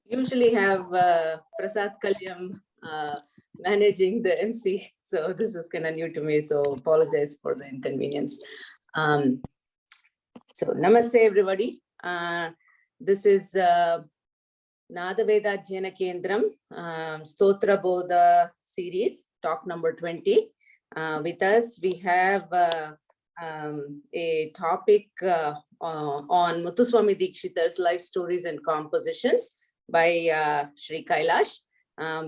Usually have Prasad Kalyam managing the MC, so this is kind of new to me, so apologize for the inconvenience. So namaste everybody. This is Nada Veda Adhyayana Kendram Stotra Bodha series, talk number 20. With us we have a topic on Muthuswami Dikshitar's life stories and compositions by Sri Kailash.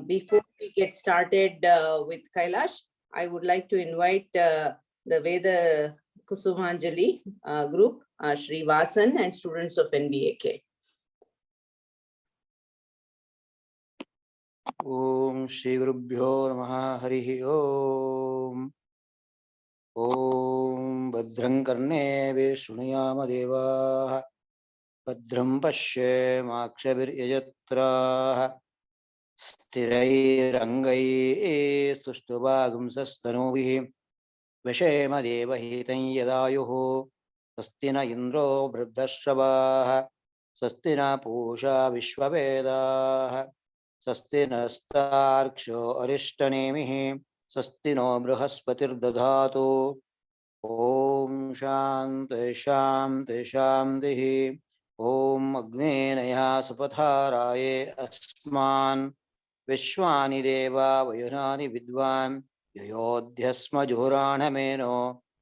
Before we get started with Kailash, I would like to invite the Veda Kusumanjali group, Sri Vasan and students of NBAK. Om Shri Gurubhyo Namaha Harihi Om. Om Bhadram Karneve Shunayama Devaha Bhadram Pashe Makshabir Yajatraha Sthirairangai Sustubhagam Sastanuvihi Vishema Devahitan Yadayuho Sastina Indro Vruddhashrabaha Sastina Pusha Vishwavedaha Sastinastarksho Arishtanemihi Sastino Brihaspatirdadhatu. Om Shanti Shanti Shantihi. Om Agnenaya Supatharaye Asman Vishwani Deva Vayunani Vidwan Yayodhyasma Juhuranameno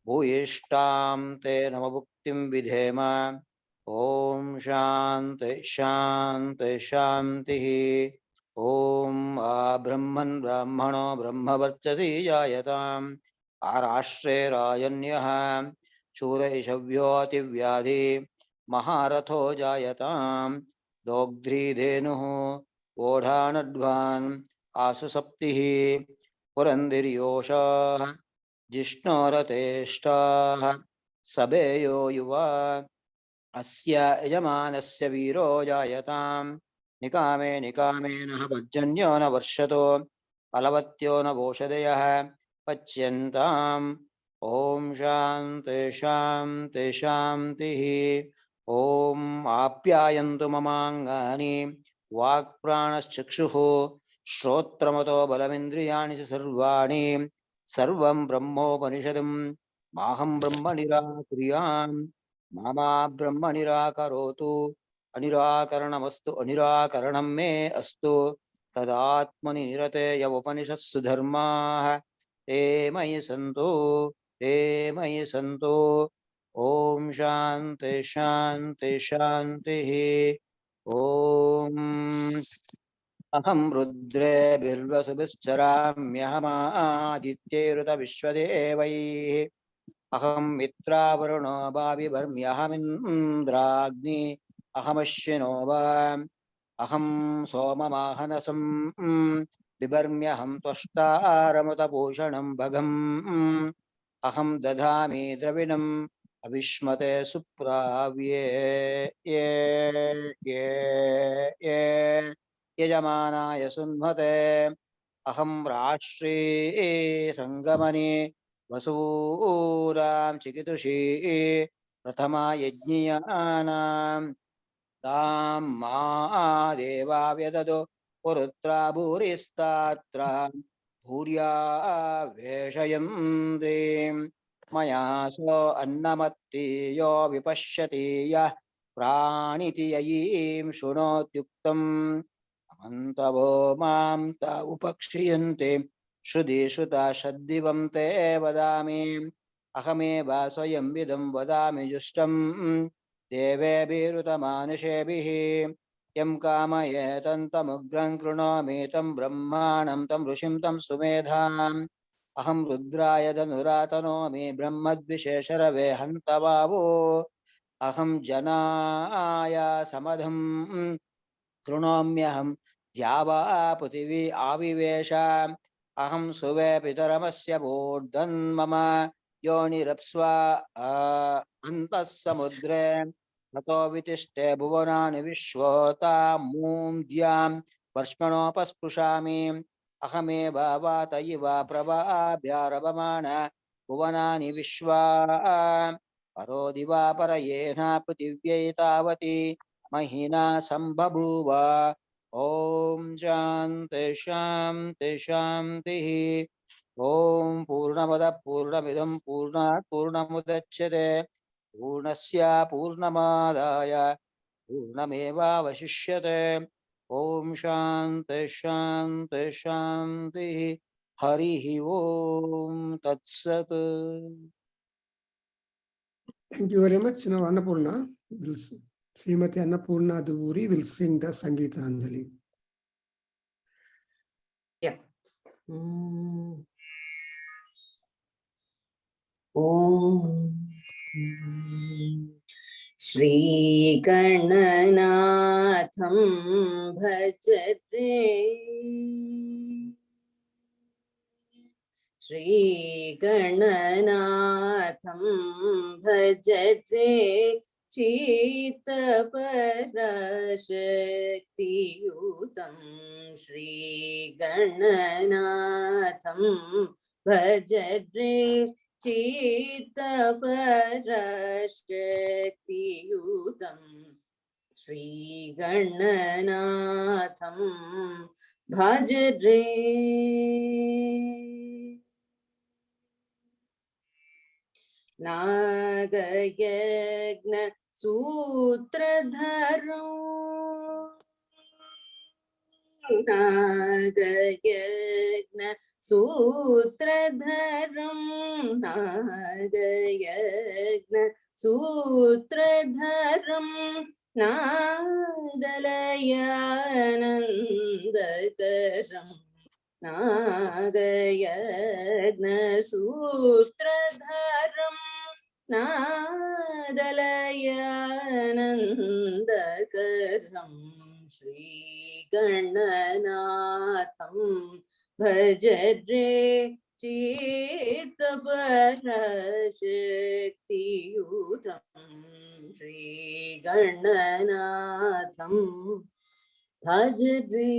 Bhuyishtam Te Namabhuktim Vidhema. Om Shanti Shanti Shantihi. Om Brahman Brahmano Brahmavarchasi Jayatam Arashtre Rajanyah Shuraishavyoti Vyadhi Maharatho Jayatam Dogdri Dhenuh Vodhanadvan Asusaptihi Purandiryosha Jishnorateshta Sabeyo Yuva Asya Yamanasya Viro Jayatam Nikame Nikame Nah Bhajanya Na Varshato Alavatyo Na Voshadayah Pachyantam. Om Shanti Shanti Shantihi. Om Apyayantu Mamangani Vak Pranaschakshuhu Shrotramato Balamindriyani Sarvani Sarvam Brahmopanishadam Maham Brahma Nirakuriyam Mama Brahma Nirakarotu Anirakaranamastu Anirakaranam me astu Tadatmani nirate yavopanishassu dharmah te mayi santo. Om Shanti Shanti Shantihi. Om Aham Rudre Birvasubhischaramyahamaadityeruta Vishwadevai Aham Mitra Varuna Bhavi Varmyahamindragni Ahamashvino Vam Aham Soma Mahanasam Vibarmyaham Tvashtaramata Poshanam Bhagam Aham Dadhami Dravinam Avishmate Supravye Yajamana Yasunmate Aham Rashri Sangamani Vasuram Chikitushi Prathama Yajnyanam Tam Ma Deva Vyadado Purutra Bhuristatra Bhurya Veshayantim Maya So Annamatti Yo Vipashyati Yah Praniti Yayim Shunotyuktam Amantavo Mam Ta Upakshiyante Shruti Shruta Shaddivam Te Vadami Ahameva Swayam Vidam Vadami Justam Deve Birutamanashebihi Yam Kamayetantamugram Krunometam Brahmanam Tam Rushim Tam Sumedham Aham Rudraya Dhanuratanomi Brahmadvishesharave Hantavavo Aham Janaya Samadham Krunomyaham Dhyava Putivi Avivesha Aham Suve Pitaramasya Bodhan Mama Yoni Rapswa Antas Samudre Nato Vitishte Bhuvanani Vishwata Mundhyam Varshmanopasprushami Ahame Bhavata Iva Prabha Bhyarabhamana Bhuvanani Vishwa परो दिवापरयेन पृथिव्यै तावती महिना सम्बभूव ॐ शान्ति शान्ति शान्तिः ॐ पूर्णमदः पूर्णमिदं पूर्णात् पूर्णमुदच्यते पूर्णस्य पूर्णमादाय पूर्णमेवावशिष्यते ॐ शान्ति शान्ति शान्तिः हरिः ॐ तत्सत्. Thank you very much. Now Annapurna, Srimati Annapurna Duvuri will sing the Sangeetanjali. Yeah. Om Shri Gananatham Bhajare Shri Gananatham Bhajare Chita Parashakti Yutam Shri Gananatham Bhajare Chita Parashakti Yutam Shri Gananatham Bhajare Nagayagna Sutradharam Nagayagna Sutradharam Nagayagna Sutradharam Nadalayanandakaram Nagayagna Sutradharam Nadalayanandakaram Shri Gananatham Bhajare Chita Parashakti Yutam Shri Gananatham Bhajare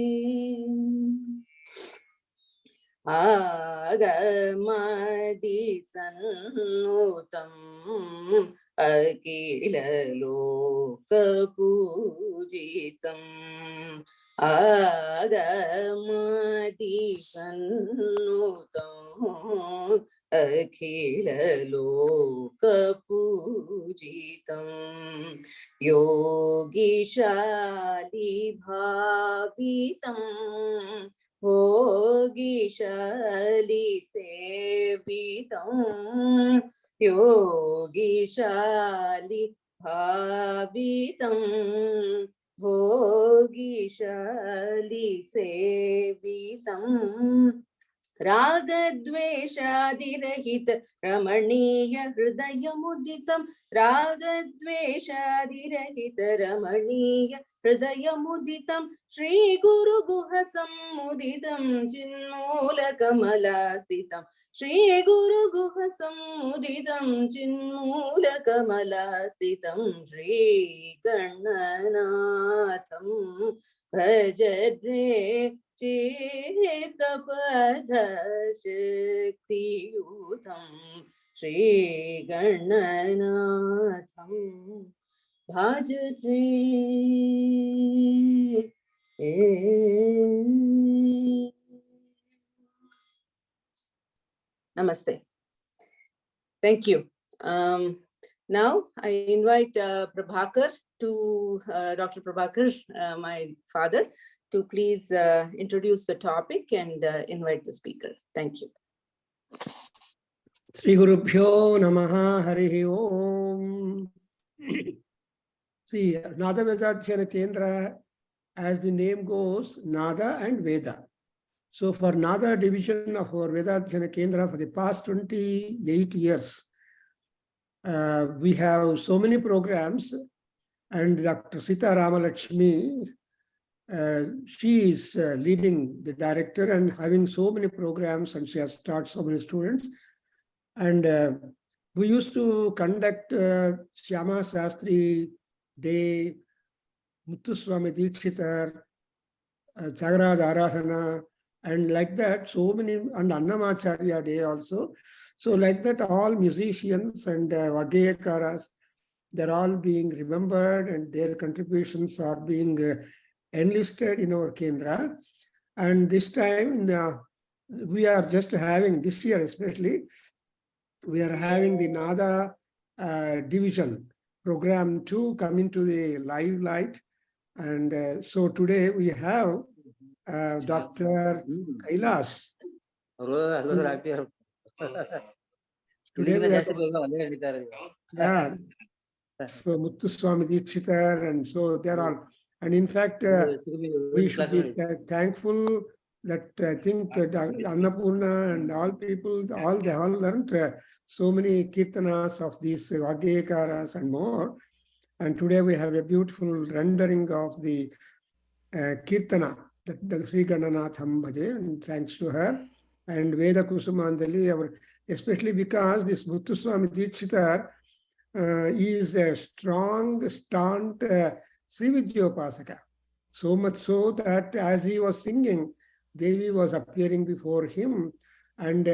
Agamadi Sannutam Akila Loka Pujitam Agamadi Sannutam Akila Loka Pujitam Yogishali Bhavitam Yogishali Sevitam Yogishali Bhavitam Yogishali Sevitam Ragadveshadhirahit Ramaniya Hridayamuditam Ragadveshadhirahit Ramaniya Hridayamuditam Shri Guru Guhasam Muditam Chinmula Kamalastitam Shri Guru Guhasam Muditam Chinmula Kamalastitam Shri Gananatham Bhajare Chita Parashakti Yutam Shri Gananatham Bhajare. Namaste. Thank you. Now I invite Prabhakar to Dr. Prabhakar, my father, to please introduce the topic and invite the speaker. Thank you. Sri Gurubhyo Namaha Harihi Om. See, Nada Vedadhyayana Kendra, as the name goes, Nada and Veda. So for Nada division of our Vedadhyayana Kendra for the past 28 years, we have so many programs, and Dr. Sita Ramalakshmi, she is leading the director and having so many programs, and she has taught so many students. And we used to conduct Shyama Sastri Day, Muthuswami Dikshitar, Chagraj Aradhana, and like that, so many, and Annamacharya Day also. So like that, all musicians and Vagayakaras, they're all being remembered and their contributions are being enlisted in our Kendra. And this time, we are just having, this year especially, we are having the Nada division program to come into the live light. And so today we have Dr. Kailas. Today we have, yeah, so Muthuswami Dikshitar, and so there are, and in fact, we should be thankful that I think Annapurna and all people, they all learned so many kirtanas of these Vagyakaras and more. And today we have a beautiful rendering of the kirtana, the Sri Gananatham Bhaje, and thanks to her. And Veda Kusumandali, especially because this Muthuswami Dikshitar is a strong, staunch Sri Vidyopasaka. So much so that as he was singing, Devi was appearing before him, and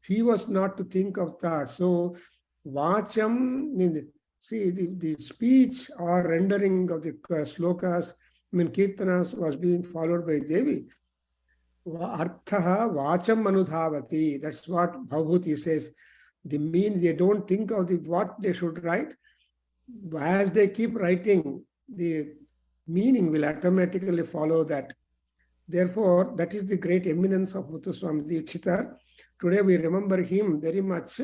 he was not to think of that. So Vacham, see the speech or rendering of the slokas, kirtanas was being followed by Devi. Arthaha Vacham Manudhavati. That's what Bhagavati says. They mean they don't think of what they should write. As they keep writing, the meaning will automatically follow that. Therefore, that is the great eminence of Muthuswami Dikshitar. Today we remember him very much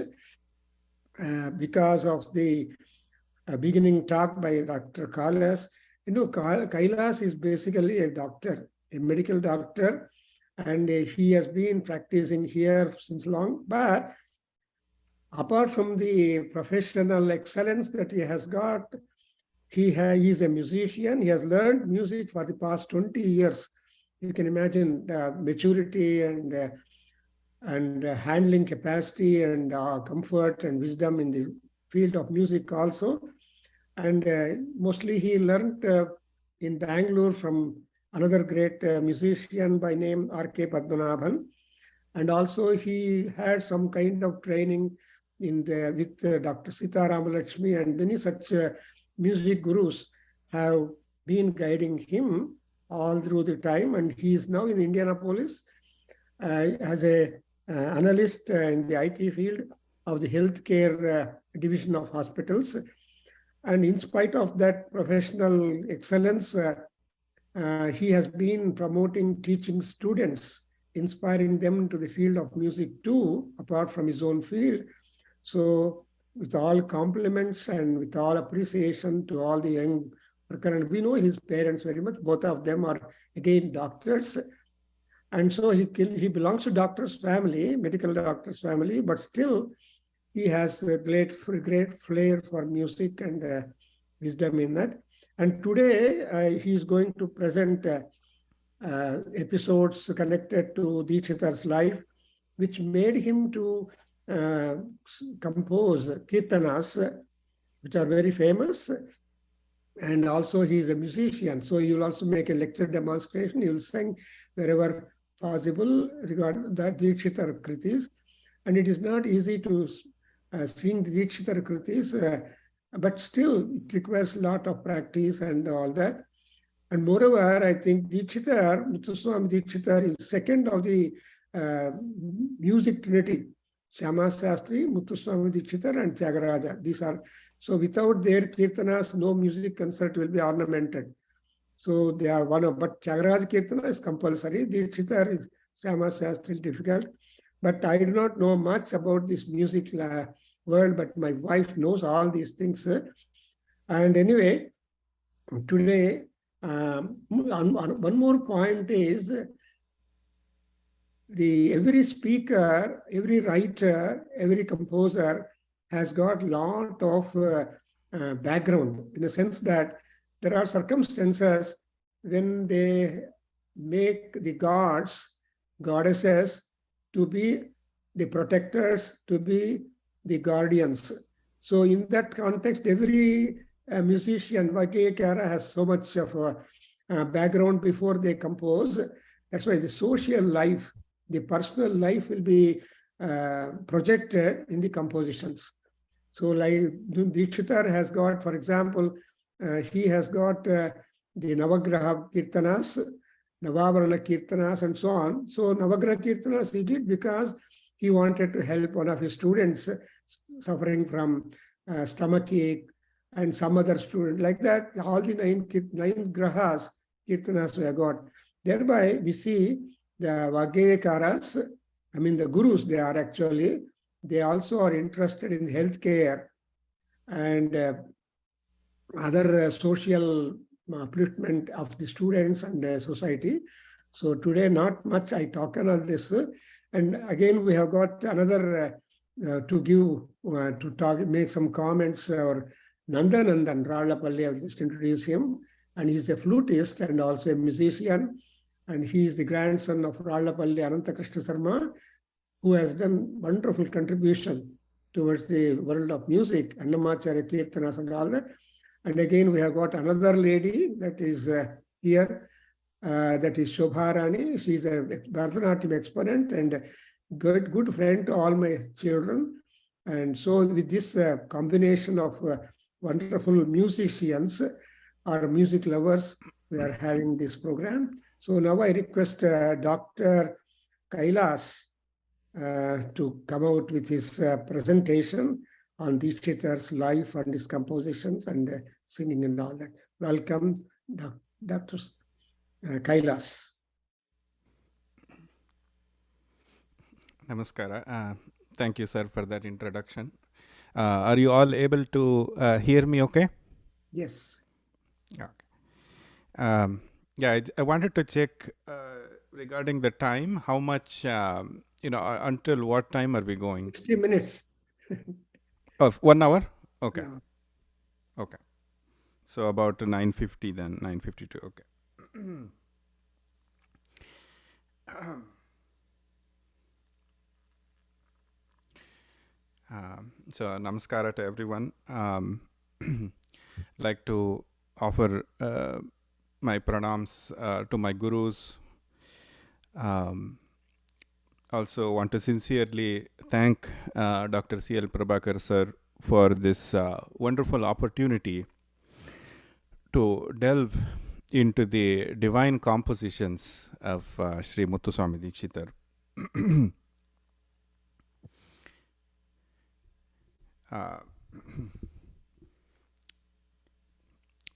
because of the beginning talk by Dr. Kailas. Kailas is basically a doctor, a medical doctor, and he has been practicing here since long. But apart from the professional excellence that he has got, he is a musician. He has learned music for the past 20 years. You can imagine the maturity and handling capacity and comfort and wisdom in the field of music also. And mostly he learned in Bangalore from another great musician by name R.K. Padmanabhan. And also he had some kind of training with Dr. Sita Ramalakshmi, and many such music gurus have been guiding him all through the time. And he is now in Indianapolis as an analyst in the IT field of the healthcare division of hospitals. And in spite of that professional excellence, he has been promoting teaching students, inspiring them into the field of music too, apart from his own field. So with all compliments and with all appreciation to all the young workers, and we know his parents very much, both of them are again doctors. And so he belongs to doctor's family, medical doctor's family, but still he has a great flair for music and wisdom in that. And today he is going to present episodes connected to Dikshitar's life, which made him to compose kirtanas, which are very famous. And also he is a musician. So he will also make a lecture demonstration. He will sing wherever possible regarding that Dikshitar Kritis. And it is not easy to sing the Dikshitar Kritis, but still it requires a lot of practice and all that. And moreover, I think Dikshitar, Muthuswami Dikshitar is second of the music trinity. Shyama Shastri, Muthuswami Dikshitar, and Tyagaraja. These are, so without their kirtanas, no music concert will be ornamented. So they are one of, but Tyagaraja Kirtana is compulsory. Dikshitar is Shyama Shastri, difficult. But I do not know much about this music world, but my wife knows all these things. And anyway, today, one more point is every speaker, every writer, every composer has got a lot of background, in the sense that there are circumstances when they make the gods, goddesses to be the protectors, to be the guardians. So in that context, every musician, Vagyakara, has so much of a background before they compose. That's why the social life, the personal life will be projected in the compositions. So like Dikshitar has got, for example, he has got the Navagraha Kirtanas, Navavarana Kirtanas and so on. So Navagraha Kirtanas he did because he wanted to help one of his students suffering from stomach ache and some other student. Like that, all the nine grahas, Kirtanas we have got. Thereby we see the Vagayakaras, I mean the gurus, they are actually, they also are interested in healthcare and other social upliftment of the students and society. So today, not much I talk on this. And again, we have got another to give, to talk, make some comments, or Nandanandan Ralapalli, I'll just introduce him. And he's a flutist and also a musician. And he is the grandson of Ralapalli Anantakrishna Sarma, who has done wonderful contribution towards the world of music, Annamacharya Kirtanas and all that. And again, we have got another lady that is here, that is Shobharani. She's a Bharatanatyam exponent and good friend to all my children. And so with this combination of wonderful musicians or music lovers, we are having this program. So now I request Dr. Kailas to come out with his presentation on Dikshitar's life and his compositions and singing and all that. Welcome, Dr. Kailas. Namaskara. Thank you, sir, for that introduction. Are you all able to hear me okay? Yes. Okay. Yeah, I wanted to check regarding the time, how much, until what time are we going? 60 minutes. Oh, 1 hour? Okay. Yeah. Okay. So about 9:50 then, 9:52. Okay. So namaskara to everyone. Like to offer my pranams to my gurus. Also want to sincerely thank Dr. C.L. Prabhakar sir for this wonderful opportunity to delve into the divine compositions of Sri Muthuswami Dikshitar.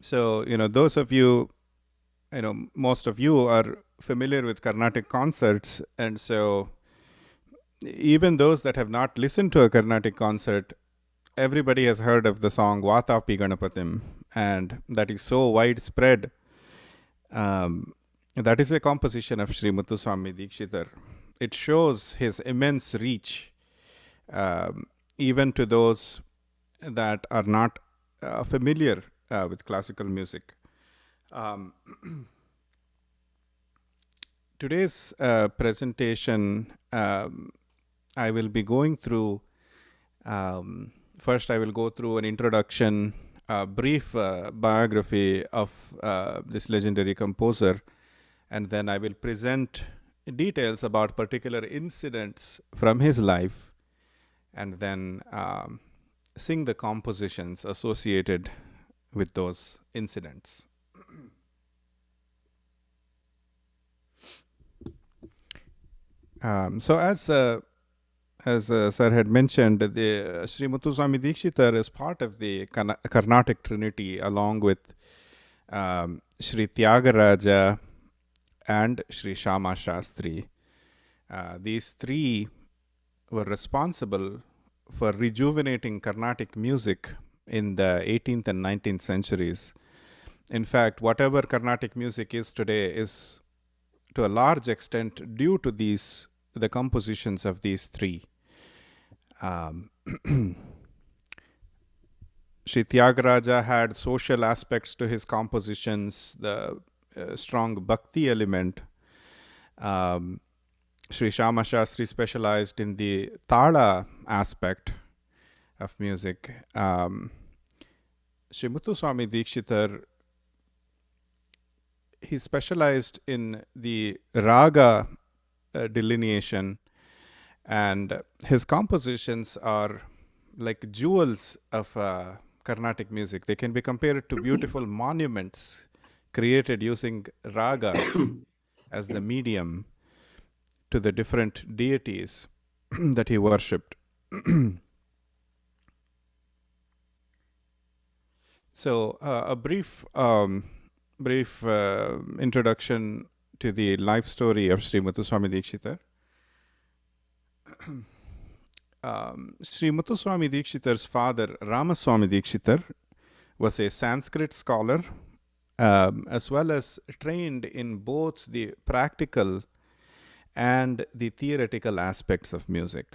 So, those of you, most of you are familiar with Carnatic concerts, and so even those that have not listened to a Carnatic concert, everybody has heard of the song Vatapi Ganapatim, and that is so widespread. That is a composition of Sri Muthuswami Dikshitar. It shows his immense reach, even to those that are not familiar with classical music. Today's presentation, I will be going through, first I will go through an introduction, a brief biography of this legendary composer, and then I will present details about particular incidents from his life, and then sing the compositions associated with those incidents. So as sir had mentioned, the Sri Muthuswami Dikshitar is part of the Carnatic Trinity, along with Sri Tyagaraja and Sri Shama Shastri. These three were responsible for rejuvenating Carnatic music in the 18th and 19th centuries. In fact, whatever Carnatic music is today is to a large extent due to the compositions of these three. Sri Tyagaraja had social aspects to his compositions, the strong bhakti element. Sri Shama Shastri specialized in the tala aspect of music. Sri Muthuswami Dikshitar, he specialized in the raga delineation, And his compositions are like jewels of Carnatic music. They can be compared to beautiful monuments created using ragas as the medium to the different deities that he worshipped. So, a brief introduction to the life story of Sri Muthuswami Dikshitar. Sri Muthuswami Dikshitar's father, Ramaswamy Dikshitar, was a Sanskrit scholar, as well as trained in both the practical and the theoretical aspects of music.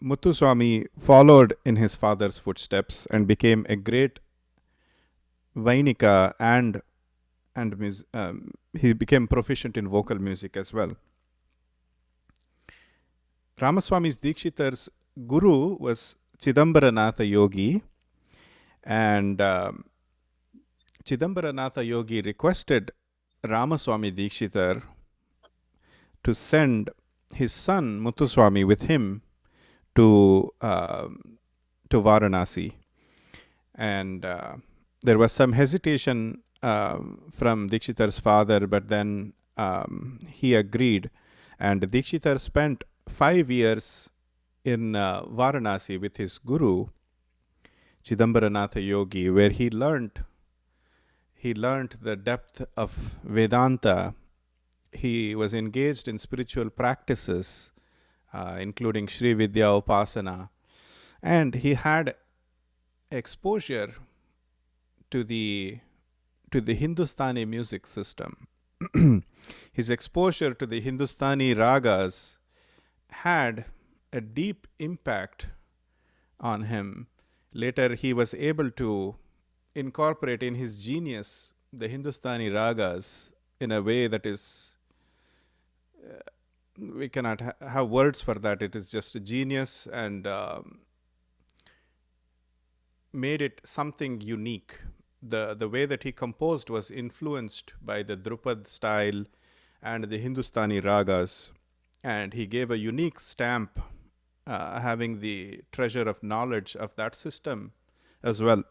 Muthuswami followed in his father's footsteps and became a great Vainika, and he became proficient in vocal music as well. Ramaswamy Dikshitar's guru was Chidambaranatha Yogi, and Chidambaranatha Yogi requested Ramaswamy Dikshitar to send his son Muthuswami with him to Varanasi. And there was some hesitation from Dikshitar's father, but then he agreed, and Dikshitar spent 5 years in Varanasi with his guru, Chidambaranatha Yogi, where he learnt the depth of Vedanta. He was engaged in spiritual practices, including Sri Vidya Upasana, and he had exposure to the Hindustani music system. His exposure to the Hindustani ragas had a deep impact on him. Later, he was able to incorporate in his genius the Hindustani ragas in a way that is, we cannot have words for that. It is just a genius, and made it something unique. The way that he composed was influenced by the Drupad style and the Hindustani ragas, and he gave a unique stamp, having the treasure of knowledge of that system as well.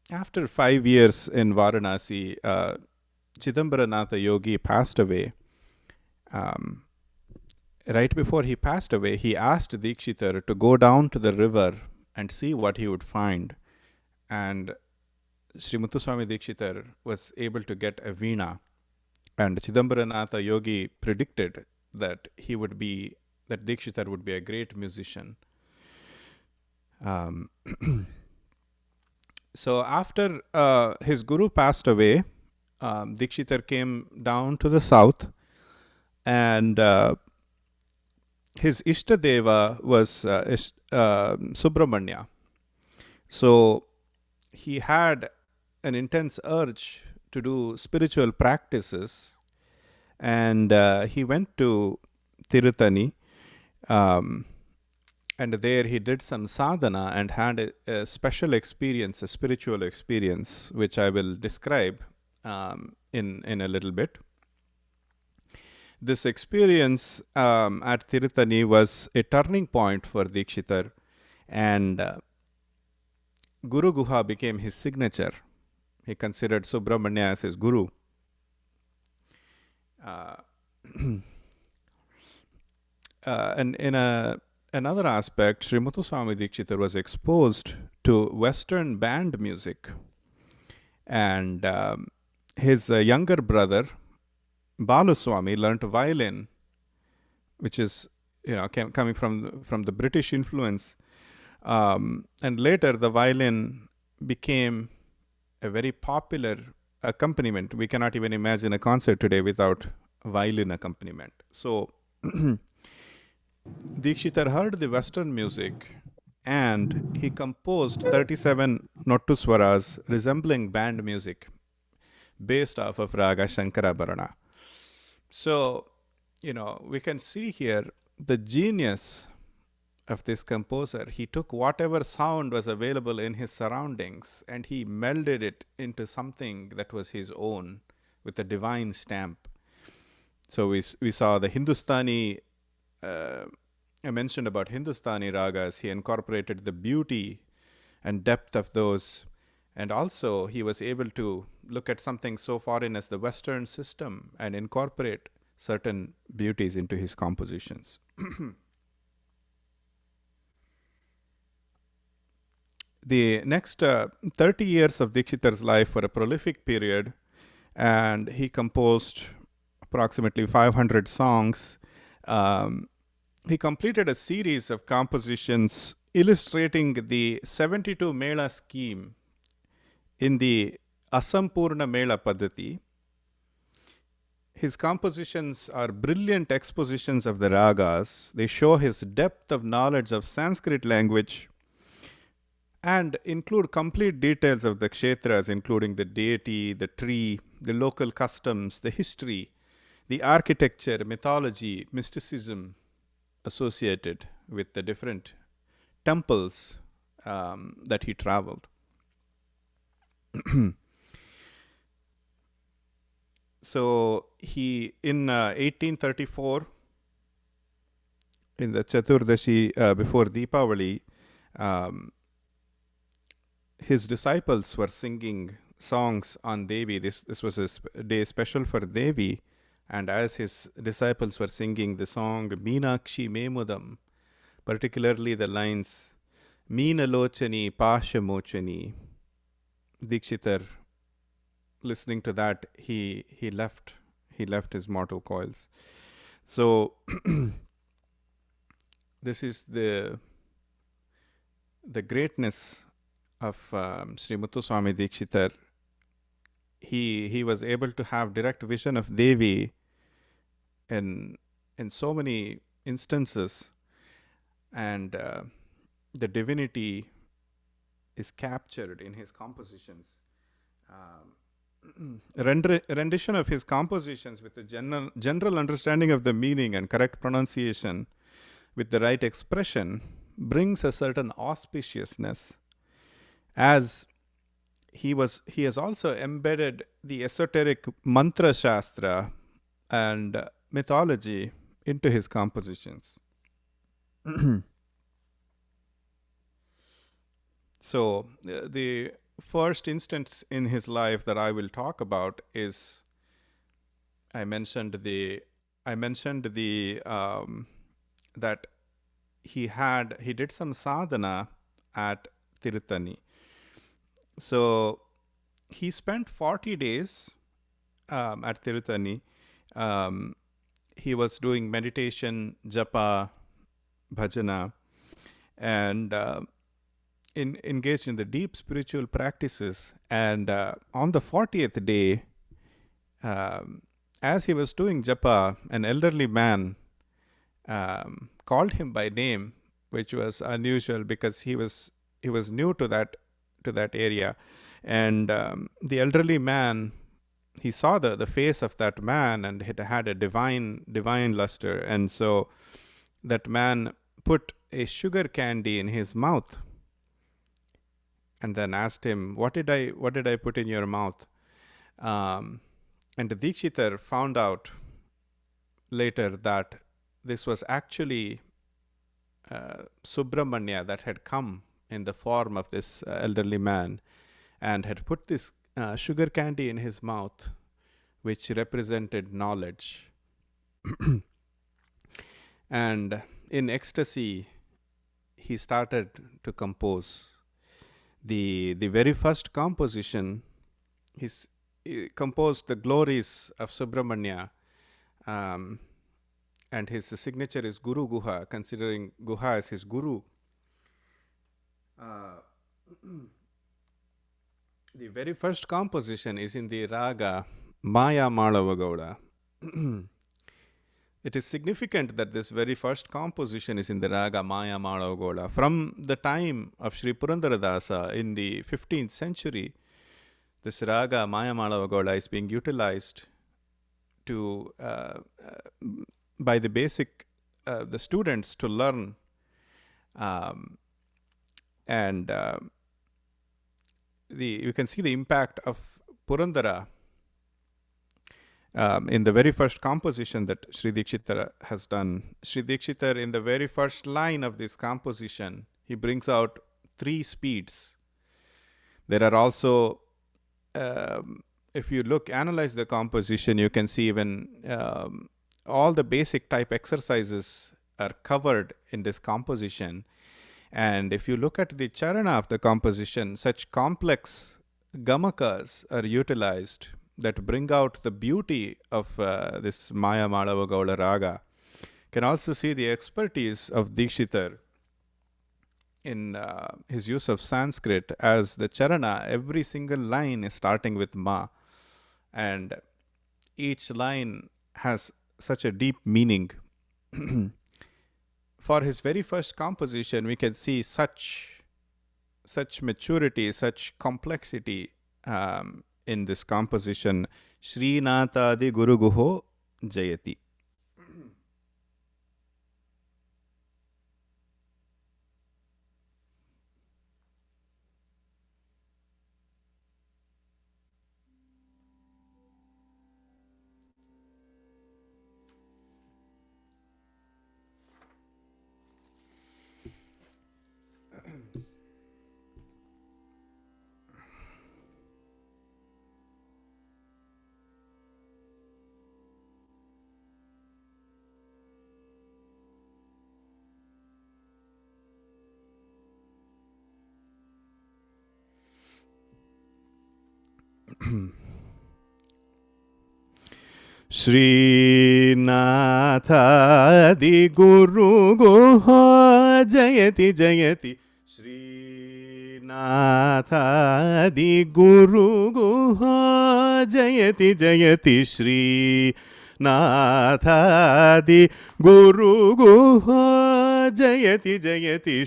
After 5 years in Varanasi, Chidambaranatha Yogi passed away. Right before he passed away, he asked Dikshitar to go down to the river and see what he would find. And Sri Muthuswami Dikshitar was able to get a veena. And Chidambaranatha Yogi predicted that Dikshitar would be a great musician. So after his guru passed away, Dikshitar came down to the south, and his Ishtadeva was Subramanya. So he had an intense urge to do spiritual practices, and he went to Tirutani, and there he did some sadhana and had a special experience, a spiritual experience, which I will describe in a little bit. This experience at Tirutani was a turning point for Dikshitar, and Guru Guha became his signature. He considered Subramanya as his guru. And in another aspect, Sri Muthuswami Dikshitar was exposed to Western band music, and his younger brother Baluswami learnt violin, which is coming from the British influence, and later the violin became a very popular accompaniment. We cannot even imagine a concert today without violin accompaniment. So Dikshitar heard the Western music, and he composed 37 Nottuswaras resembling band music based off of Raga Shankarabharana. So, we can see here the genius of this composer. He took whatever sound was available in his surroundings and he melded it into something that was his own, with a divine stamp. So we saw the Hindustani, I mentioned about Hindustani ragas. He incorporated the beauty and depth of those. And also he was able to look at something so foreign as the Western system and incorporate certain beauties into his compositions. The next 30 years of Dikshitar's life were a prolific period, and he composed approximately 500 songs. He completed a series of compositions illustrating the 72 Mela scheme in the Asampurna Mela Paddhati. His compositions are brilliant expositions of the ragas. They show his depth of knowledge of Sanskrit language and include complete details of the kshetras, including the deity, the tree, the local customs, the history, the architecture, mythology, mysticism associated with the different temples that he traveled. So he, in 1834, in the Chaturdashi before Deepavali, his disciples were singing songs on Devi. This was a day special for Devi. And as his disciples were singing the song Meenakshi Memudam, particularly the lines Meenalochani Pashamochani, Dikshitar, listening to that, he left his mortal coils. So this is the greatness of Sri Muthuswami Dikshitar. He was able to have direct vision of Devi in so many instances, and the divinity is captured in his compositions. Rendition of his compositions with a general understanding of the meaning and correct pronunciation with the right expression brings a certain auspiciousness, as he has also embedded the esoteric mantra shastra and mythology into his compositions. So the first instance in his life that I will talk about is, I mentioned that he did some sadhana at Tirutani. So he spent 40 days at Tirutani. He was doing meditation, japa, bhajana, and engaged in the deep spiritual practices. And on the 40th day, as he was doing japa, an elderly man called him by name, which was unusual because he was new to that area. And the elderly man, he saw the face of that man, and it had a divine luster. And so that man put a sugar candy in his mouth, and then asked him, what did I put in your mouth? And the Dikshitar found out later that this was actually Subramanya that had come in the form of this elderly man and had put this sugar candy in his mouth, which represented knowledge. And in ecstasy, he started to compose. The very first composition, he composed the glories of Subramanya, and his signature is Guru Guha, considering Guha as his guru. The very first composition is in the raga Maya Malavagowda. It is significant that this very first composition is in the raga Maya Malavagowda. From the time of Sri Purandaradasa in the 15th century, this raga Maya Malavagowda is being utilized to by the basic the students to learn, and you can see the impact of Purandara in the very first composition that Sri Dikshitar has done, Sri Dikshitar, in the very first line of this composition, he brings out 3 speeds. There are also, if you analyze the composition, you can see even all the basic type exercises are covered in this composition. And if you look at the charana of the composition, such complex gamakas are utilized that bring out the beauty of this Maya Madhava Gaula Raga. Can also see the expertise of Dikshitar in his use of Sanskrit, as the charana, every single line is starting with Ma, and each line has such a deep meaning. For his very first composition, we can see such maturity, such complexity in this composition. Srinatadi Guru Guho Jayati. Srinatadi Guru Guho Jayati Jayati. Srinatadi Guru Guho Jayati Jayati. Srinatadi Guru Guho Jayati Jayati.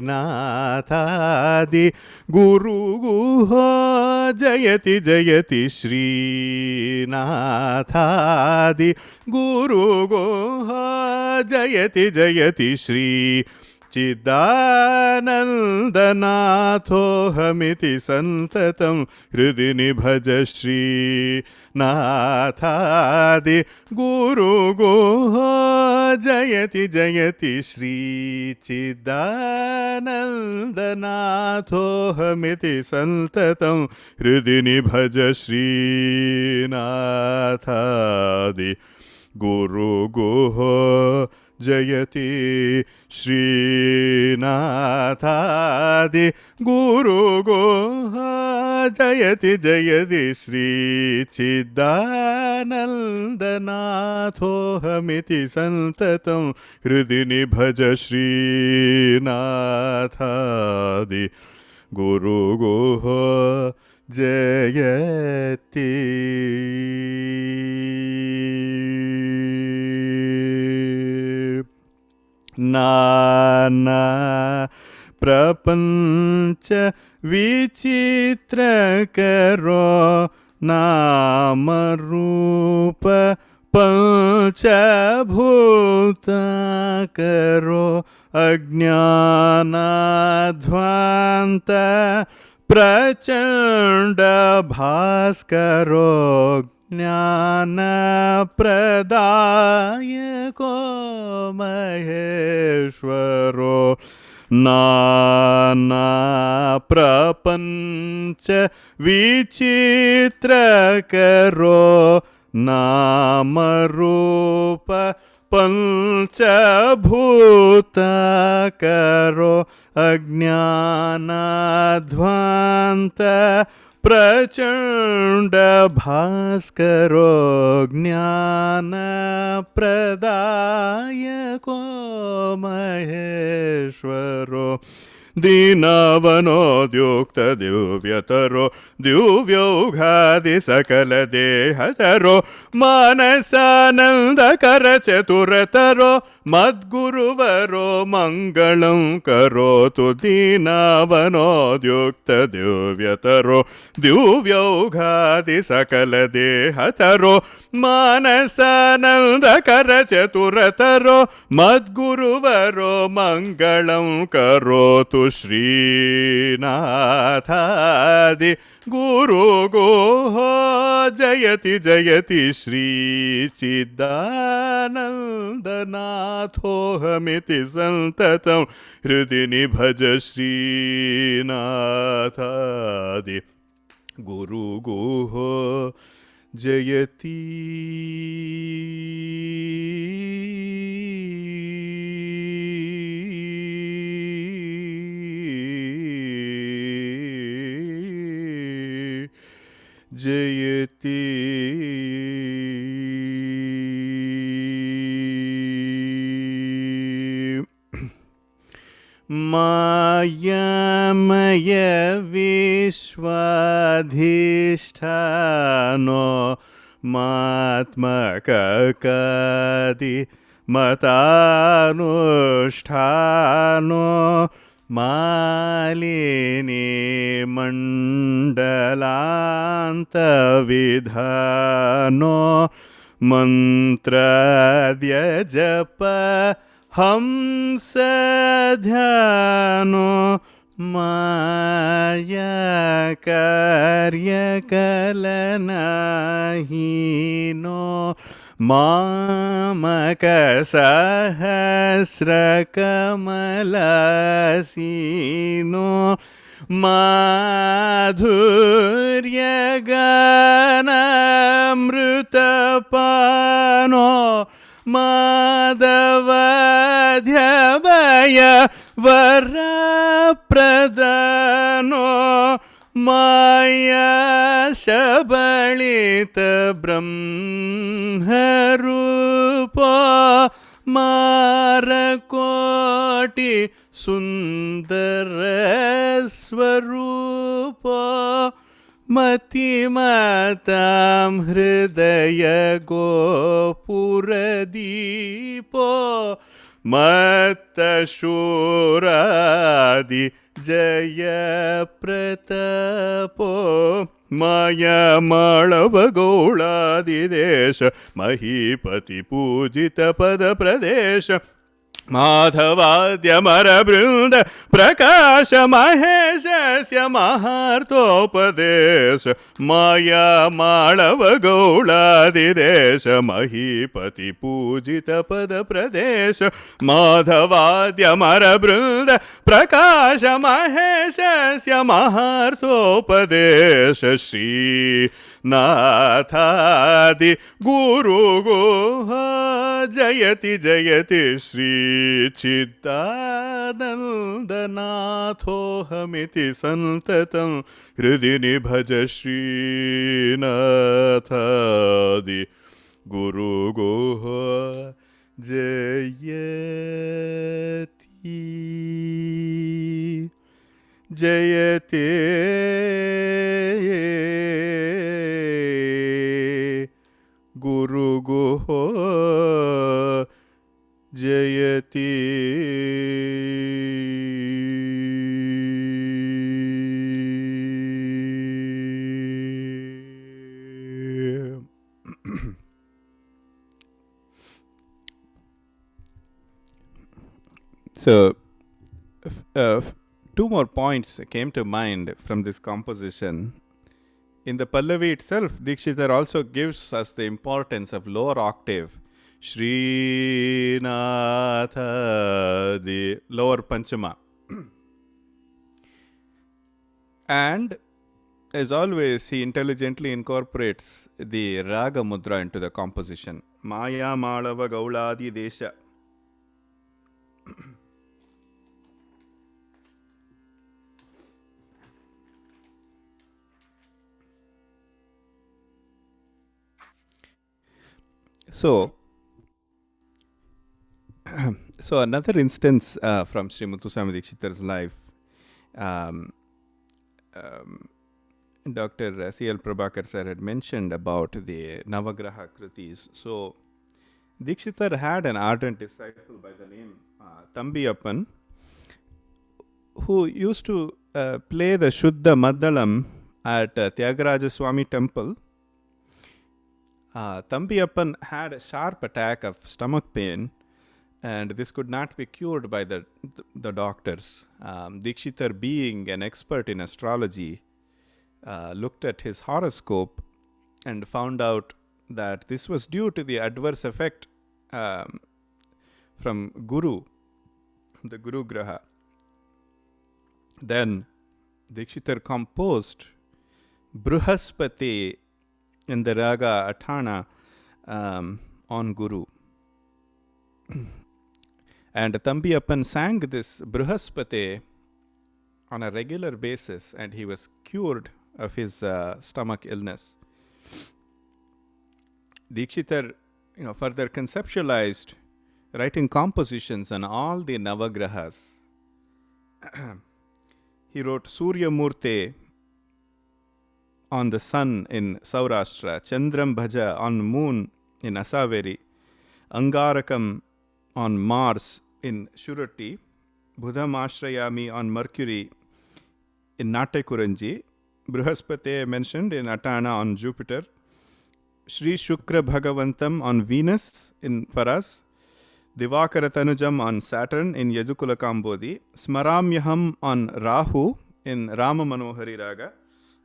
Srinatadi Guru Guho Jayati Jayati. Srinatadi Guru Guho Jayati Jayati. Sri Chidanandanatho Hamiti Santatam Hridini Bhaja Shri Nathadi Guru Guho Jayati Jayati. Shri Chidanandanatho Hamiti Santatam Hridini Bhaja Shri Nathadi Guru Guho Jayati. Srinathadi Guru Guho Jayati Jayati. Sri Chidanandanatho Hamiti Santatam Hridini Bhaja Srinathadi Guru Guho Jayati. Nana Prapancha Vichitra Karo Nama Rupa Pancabhuta Karo Ajnana Dhvanta Prachanda Bhaskaro Jnana Pradayako Maheshwaro. Nana Prapancha Vichitra Karo Nama Rupa Pancabhuta Karo Ajnana Dhvanta Prachanda Bhaskaro Jnana Pradayako Maheshwaro. Dinavanodhyukta Divyataro Divyaughadi Sakala Dehataro Manasananda Karachaturataro Madguruvaro Mangalam Karotu. Dinavanodhyukta Divyataro Divyaughadi Sakala Dehataro Manasananda Karachaturataro Madguruvaro Mangalam Karotu. Srinathadi Guru Goha Jayati Jayati Shri Chiddanandanathohamiti Santatam Hridini Bhaja Shri Nathadi Guru Goha Jayati Maya Maya Vishwadhishthano Matmakakadi Matanusthano Malini Mandalanta Vidhano Mantradya Japa Hamsa Dhyano Maya Karya Kalanahino Mamaka Sahasra Kamalasino Madhurya Ganamrutapano Madhavadhyavaya Varapradano Maya Shabalita Brahmarupa Marakoti Sundara Swarupa Matimatam Hridaya Gopuradipo Mattashuradi Jaya Pratapo Maya Malava Gauladi Desha Mahipati Pujita Pada Pradesha Madhavadya Marabrinda Prakasha Maheshasya Mahartopadesha Maya Malava Gauladi Desha Mahipati Pujita Pada Pradesha Madhavadya Marabrinda Prakasha Maheshasya Mahartopadesha Shri Nathadi Guru Goha Jayati Jayati Shri Chiddanandanathohamiti Santatam Hridini Bhaja Shri Nathadi Guru Goha Jayati Jayate Guru Goha Jayati. So, two more points came to mind from this composition. In the Pallavi itself, Dikshitar also gives us the importance of lower octave. Shri Natha, the lower Panchama. And as always, he intelligently incorporates the Raga Mudra into the composition. Maya Malava Gauladi Desha. So another instance from Sri Muthuswami Dikshitar's life, Dr. C.L. Prabhakar sir had mentioned about the Navagraha Kritis. So Dikshitar had an ardent disciple by the name Thambiyappan, who used to play the Shuddha Maddalam at Tyagaraja Swami temple. Thambiyappan had a sharp attack of stomach pain, and this could not be cured by the doctors. Dikshitar, being an expert in astrology, looked at his horoscope and found out that this was due to the adverse effect from Guru, the Guru Graha. Then Dikshitar composed Bruhaspati in the Raga Adhyayana on Guru. And Thambiyappan sang this Bruhaspati on a regular basis, and he was cured of his stomach illness. Dikshitar, further conceptualized writing compositions on all the Navagrahas. He wrote Surya Murte on the sun in Saurashtra, Chandram Bhaja on moon in Asaveri, Angarakam on Mars in Shurati, Budham Ashrayami on Mercury in Natekuranji, Bruhaspati mentioned in Adhyayana on Jupiter, Sri Shukra Bhagavantam on Venus in Faras, Divakara Tanujam on Saturn in Yajukula Kambodi, Smaramyaham on Rahu in Rama Manohari Raga,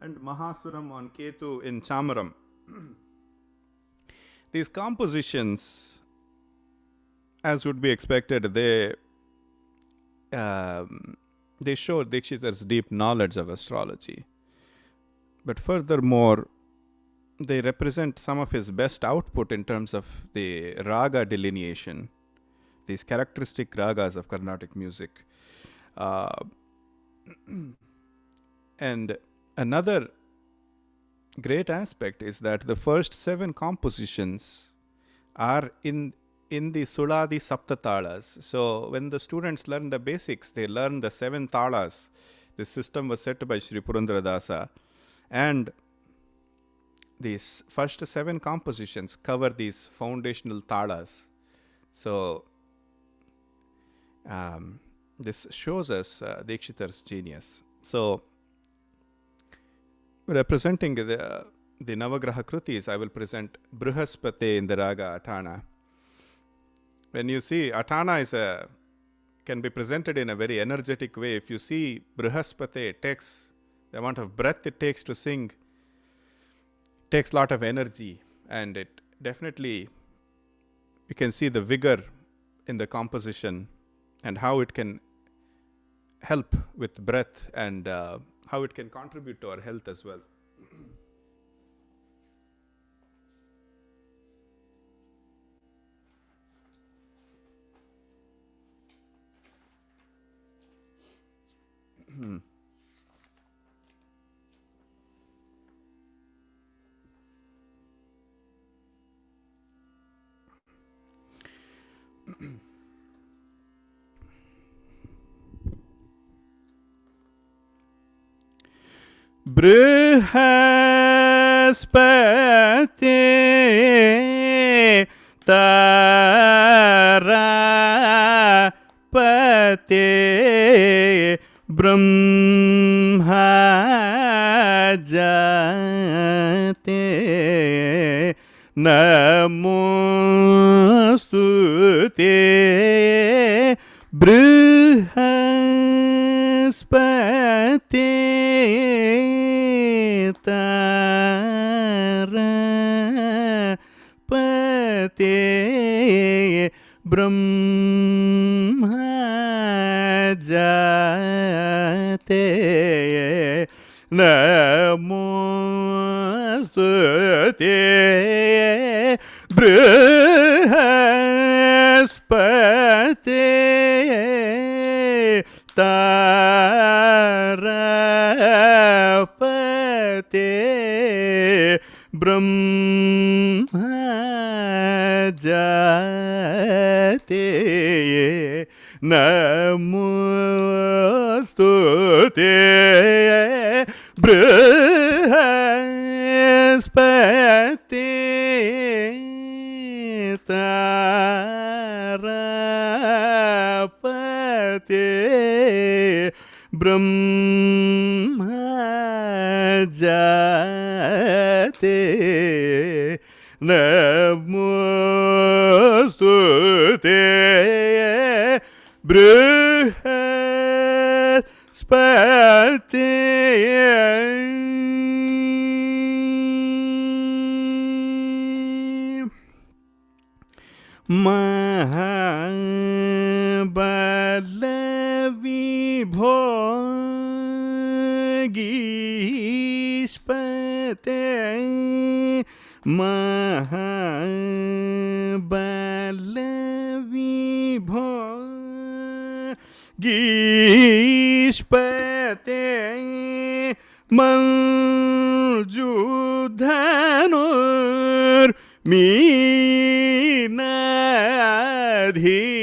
and Mahasuram on Ketu in Chamaram. These compositions, as would be expected, they show Dikshitar's deep knowledge of astrology. But furthermore, they represent some of his best output in terms of the raga delineation, these characteristic ragas of Carnatic music. And another great aspect is that the first 7 compositions are in the Suladi Saptatalas. So when the students learn the basics, they learn the 7 talas. This system was set by Sri Purandaradasa. And these first 7 compositions cover these foundational talas. So this shows us Dikshitar's genius. So representing the Navagraha Krutis, I will present Bruhaspati in the Raga Adhyayana. When you see Adhyayana can be presented in a very energetic way. If you see Bruhaspati, it takes the amount of breath it takes to sing, takes a lot of energy, and it definitely, you can see the vigor in the composition and how it can help with breath and how it can contribute to our health as well. Bruhaspati Tarapati Brahma Jate Namostute Bruhaspati Tarapati Brahma Jate Namostute Bruhaspati Tarapati Brahma Jate Namostute Bruhaspati Tarapati Brahma Jate Namostute Bruhaspati महाबलविभोगीष्पते महाबलविभोगीष्पते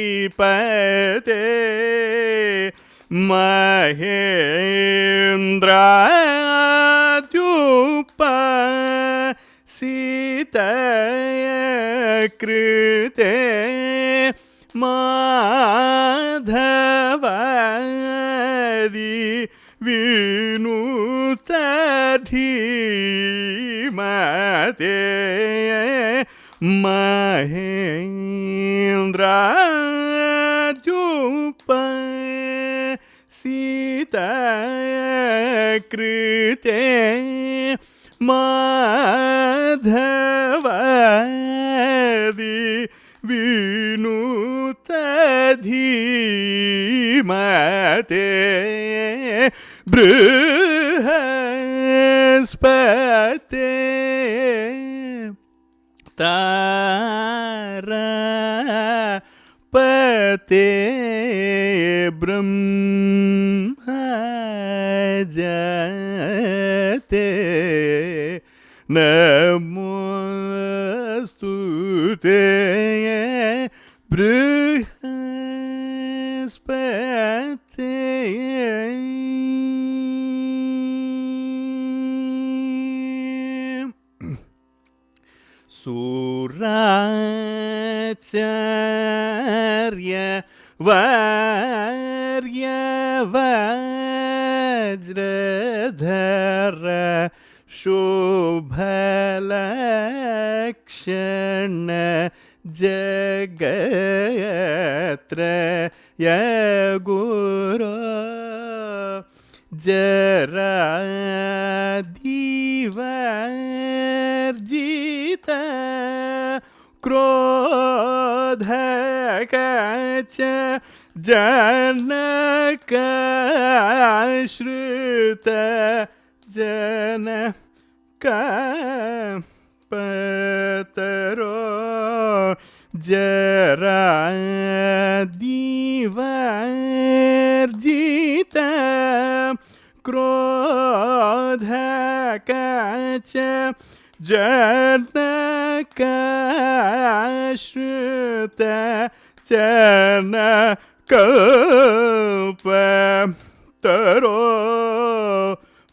मीनाधिपते महेन्द्राद्युपसितकृते माधवादि विनुतधीमते महेन्द्राद्युपसितकृते माधवादि विनुतधीमते बृहस्पते तारापते ब्रह्मजते नमोस्तुते बृहस्पते सुराचार्य वर्य वज्रधर शोभलक्षण जगत्रय गुरो जरादिवर्जित क्रोधकच जनकाश्रित जनकपतरो जरादिवर्जित क्रोधकच जनकाश्रित जनकपतरो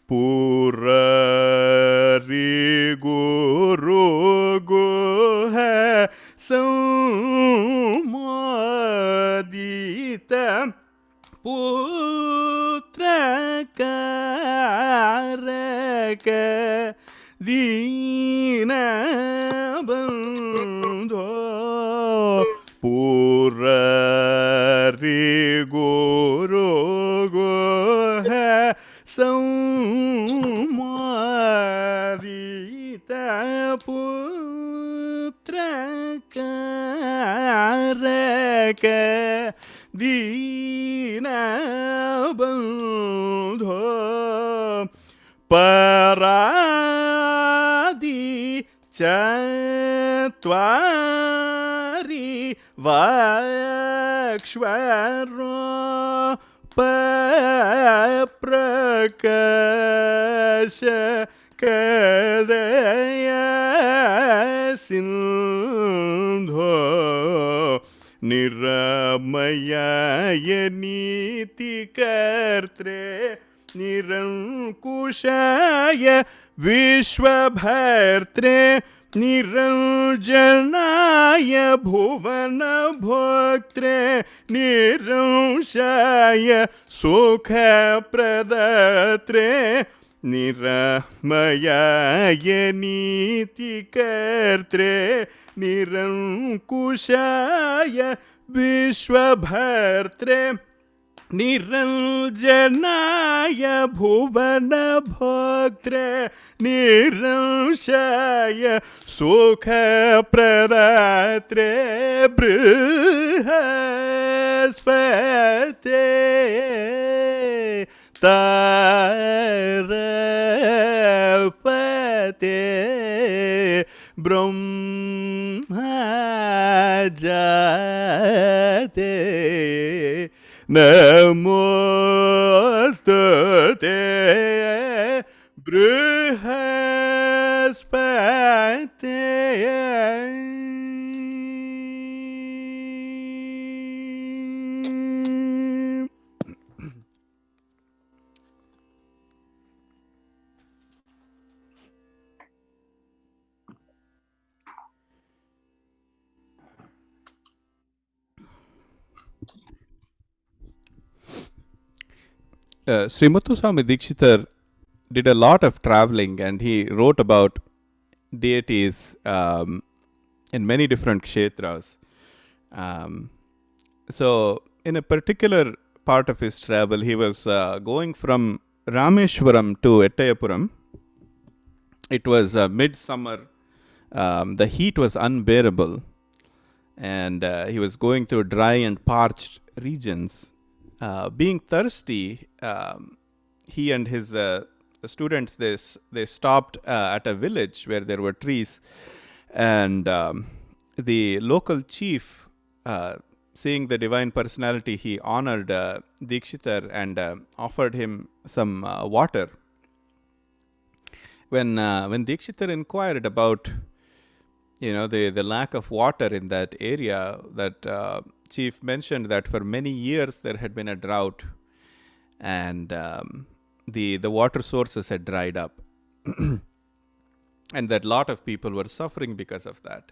पुरारी गुरु गुह संमोदित पुत्रकारक दीनबन्धो पुरारी गुरु गुह संमोदित पुत्रकारक दीनबन्धो परादि चत्वारि वाक्ष्वरो पप्रकाश कदय सिन्धो निरमयाय नीतिकर्त्रे निरङ्कुशाय विश्वभर्त्रे निरञ्जनाय भुवनभोक्त्रे निरंशाय सुखप्रदत्रे निरमयाय नीतिकर्त्रे निरङ्कुशाय विश्वभर्त्रे निरञ्जनाय भुवनभोक्त्रे निरंशय सुख प्रदात्रे बृहस्पते तारपते ब्रह्मजाते नमोस्तुते बृहस्पते Sri Muthuswami Dikshitar did a lot of traveling, and he wrote about deities in many different kshetras. So, in a particular part of his travel, he was going from Rameshwaram to Ettayapuram. It was midsummer. The heat was unbearable, and he was going through dry and parched regions. Being thirsty, he and his students, they stopped at a village where there were trees, and the local chief, seeing the divine personality, he honored Dikshitar and offered him some water. When Dikshitar inquired about the lack of water in that area, that chief mentioned that for many years there had been a drought, and the water sources had dried up, and that lot of people were suffering because of that.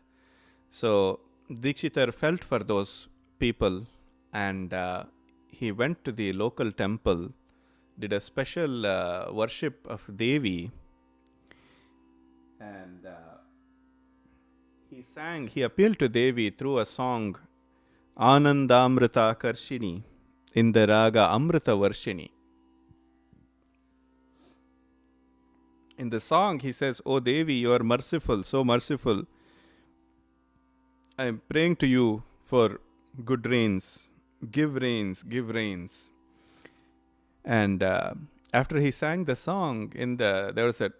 So Dikshitar felt for those people, and he went to the local temple, did a special worship of Devi, and he appealed to Devi through a song, Anandamrita Karshini, in the raga Amrita Varshini. In the song, he says, "O Devi, you are merciful, so merciful. I am praying to you for good rains. Give rains, give rains." And after he sang the song, there was a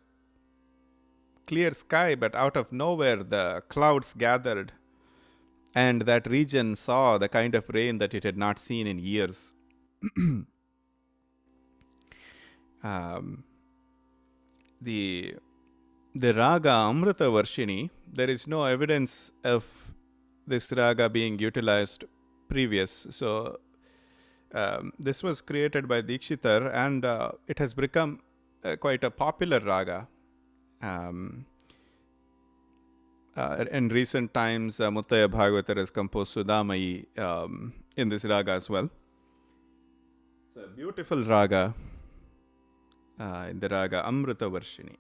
clear sky, but out of nowhere the clouds gathered, and that region saw the kind of rain that it had not seen in years. The raga Amrita Varshini, there is no evidence of this raga being utilized previous. So this was created by Dikshitar, and it has become quite a popular raga. In recent times, Muttaya Bhagavatar has composed Sudamayi in this raga as well. It's a beautiful raga in the raga Amrita Varshini.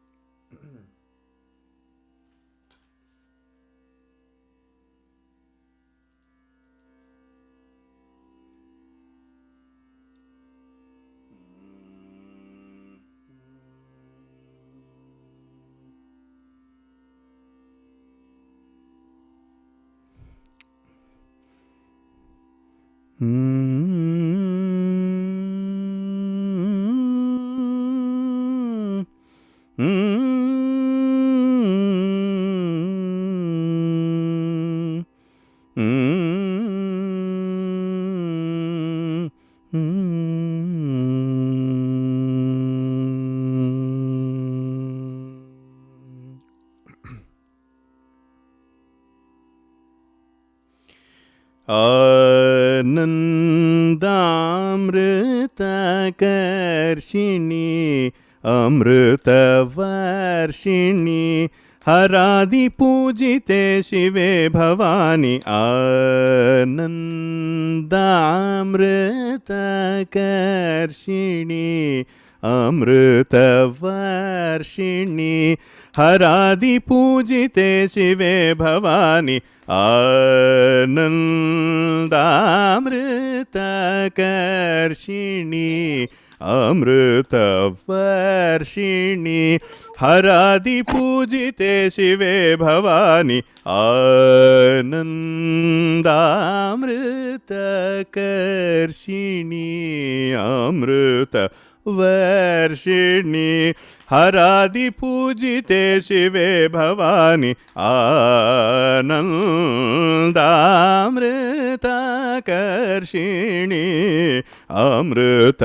Anandamrita Karshini Amrita Varshini Haradi Pujite Shive Bhavani Anandamrita Karshini Amrita Varshini Haradi Pujite Shive Bhavani Anandamrita Karshini अमृत वर्षिणी हरादि पूजिते शिवे भवानी आनन्दामृत कर्षिणी अमृत वर्षिणी हरादि पूजिते शिवे भवानी आनन्दामृताकर्षिणी अमृत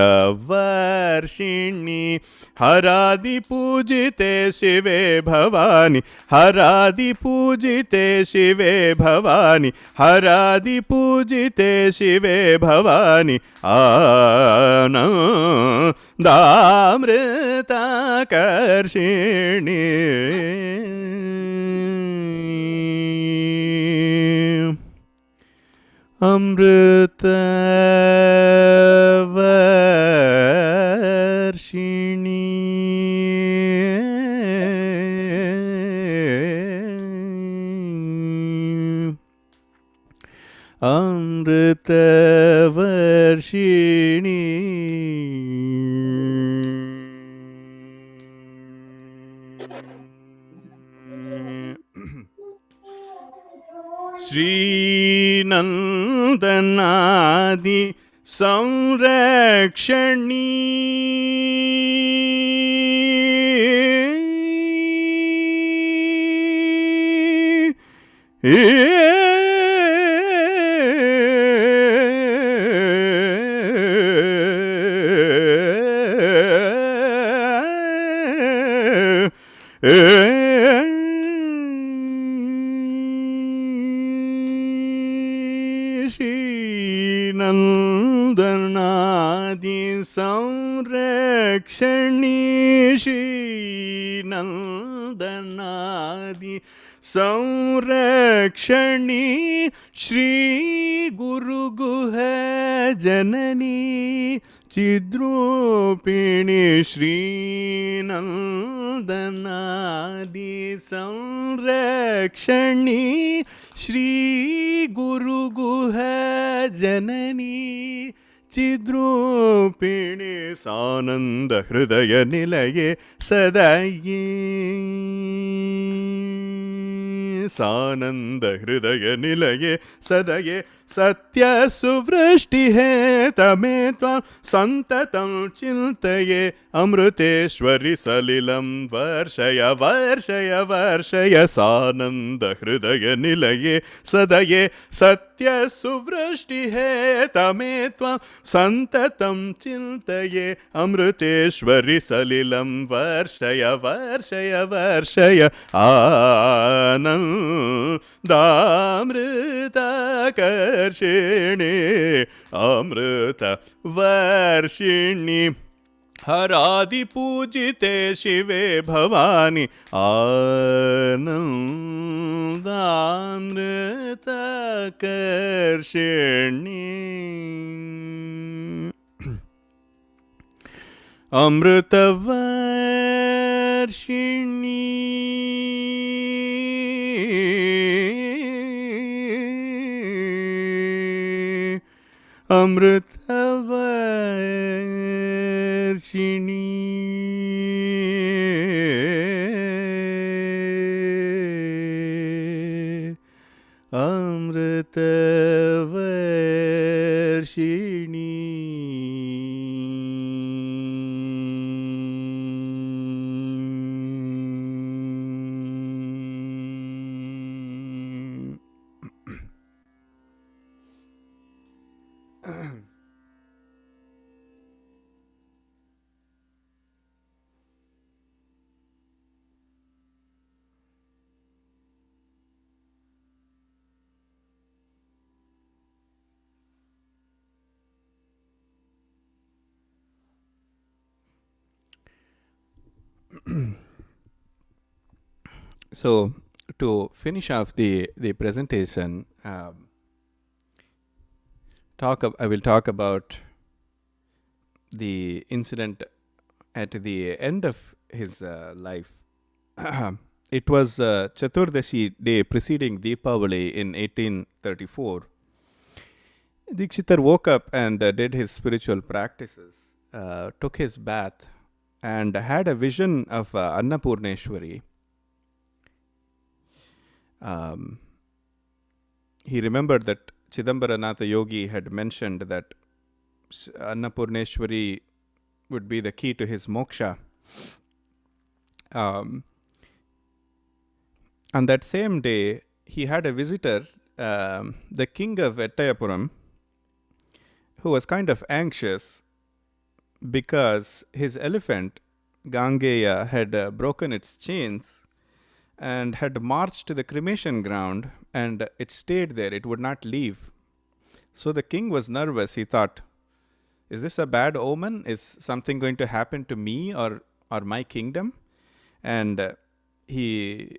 वर्षिणी हरादि पूजिते शिवे भवानी हरादि पूजिते शिवे भवानी हरादि पूजिते शिवे भवानी आनन्दामृताकर्षिणी अमृत वर्षिणी अमृत वर्षिणी श्रीनन्दनादि संरक्षणी श्रीनन्दनादि संरक्षणी श्रीनन्दनादि संरक्षणी श्री गुरुगुह जननी चिद्रूपिणी श्रीनन्दनादि संरक्षणी श्री गुरुगुह जननी चिद्रूपिणी सानंद हृदय निलये सदाये सानंद हृदय निलये सदये सत्य सुवृष्टि है तमे त्वां संततं चिन्तये अमृतेश्वरि सलिलं वर्षय वर्षय वर्षय सानंद हृदय निलये सदये सत्य सुवृष्टि है तमे त्वां संततं चिन्तये अमृतेश्वरि सलिलं वर्षय वर्षय वर्षय आनन्दामृताकर्षिणी अमृत वर्षिणी हरादि पूजिते शिवे Bhavani आनन्दामृताकर्षिणी अमृतवर्षिणी अमृतवर्षिणी अमृतवर्षिणी So, to finish off the presentation, I will talk about the incident at the end of his life. It was Chaturdashi day preceding Deepavali in 1834. Dikshitar woke up and did his spiritual practices. took his bath and had a vision of Annapurneshwari. He remembered that Chidambaranatha Yogi had mentioned that Annapurneshwari would be the key to his moksha. On that same day, he had a visitor, the king of Ettayapuram, who was kind of anxious because his elephant, Gangeya, had broken its chains and had marched to the cremation ground, and it stayed there. It would not leave. So the king was nervous. He thought, is this a bad omen? Is something going to happen to me or my kingdom? And he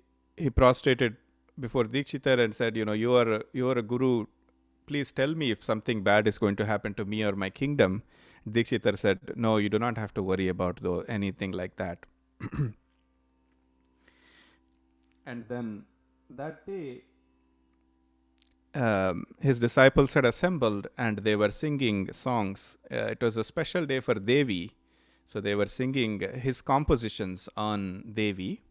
prostrated before Dikshitar and said, you are a guru. Please tell me if something bad is going to happen to me or my kingdom. Dikshitar said, no, you do not have to worry about anything like that. And then that day, his disciples had assembled and they were singing songs. It was a special day for Devi. So they were singing his compositions on Devi.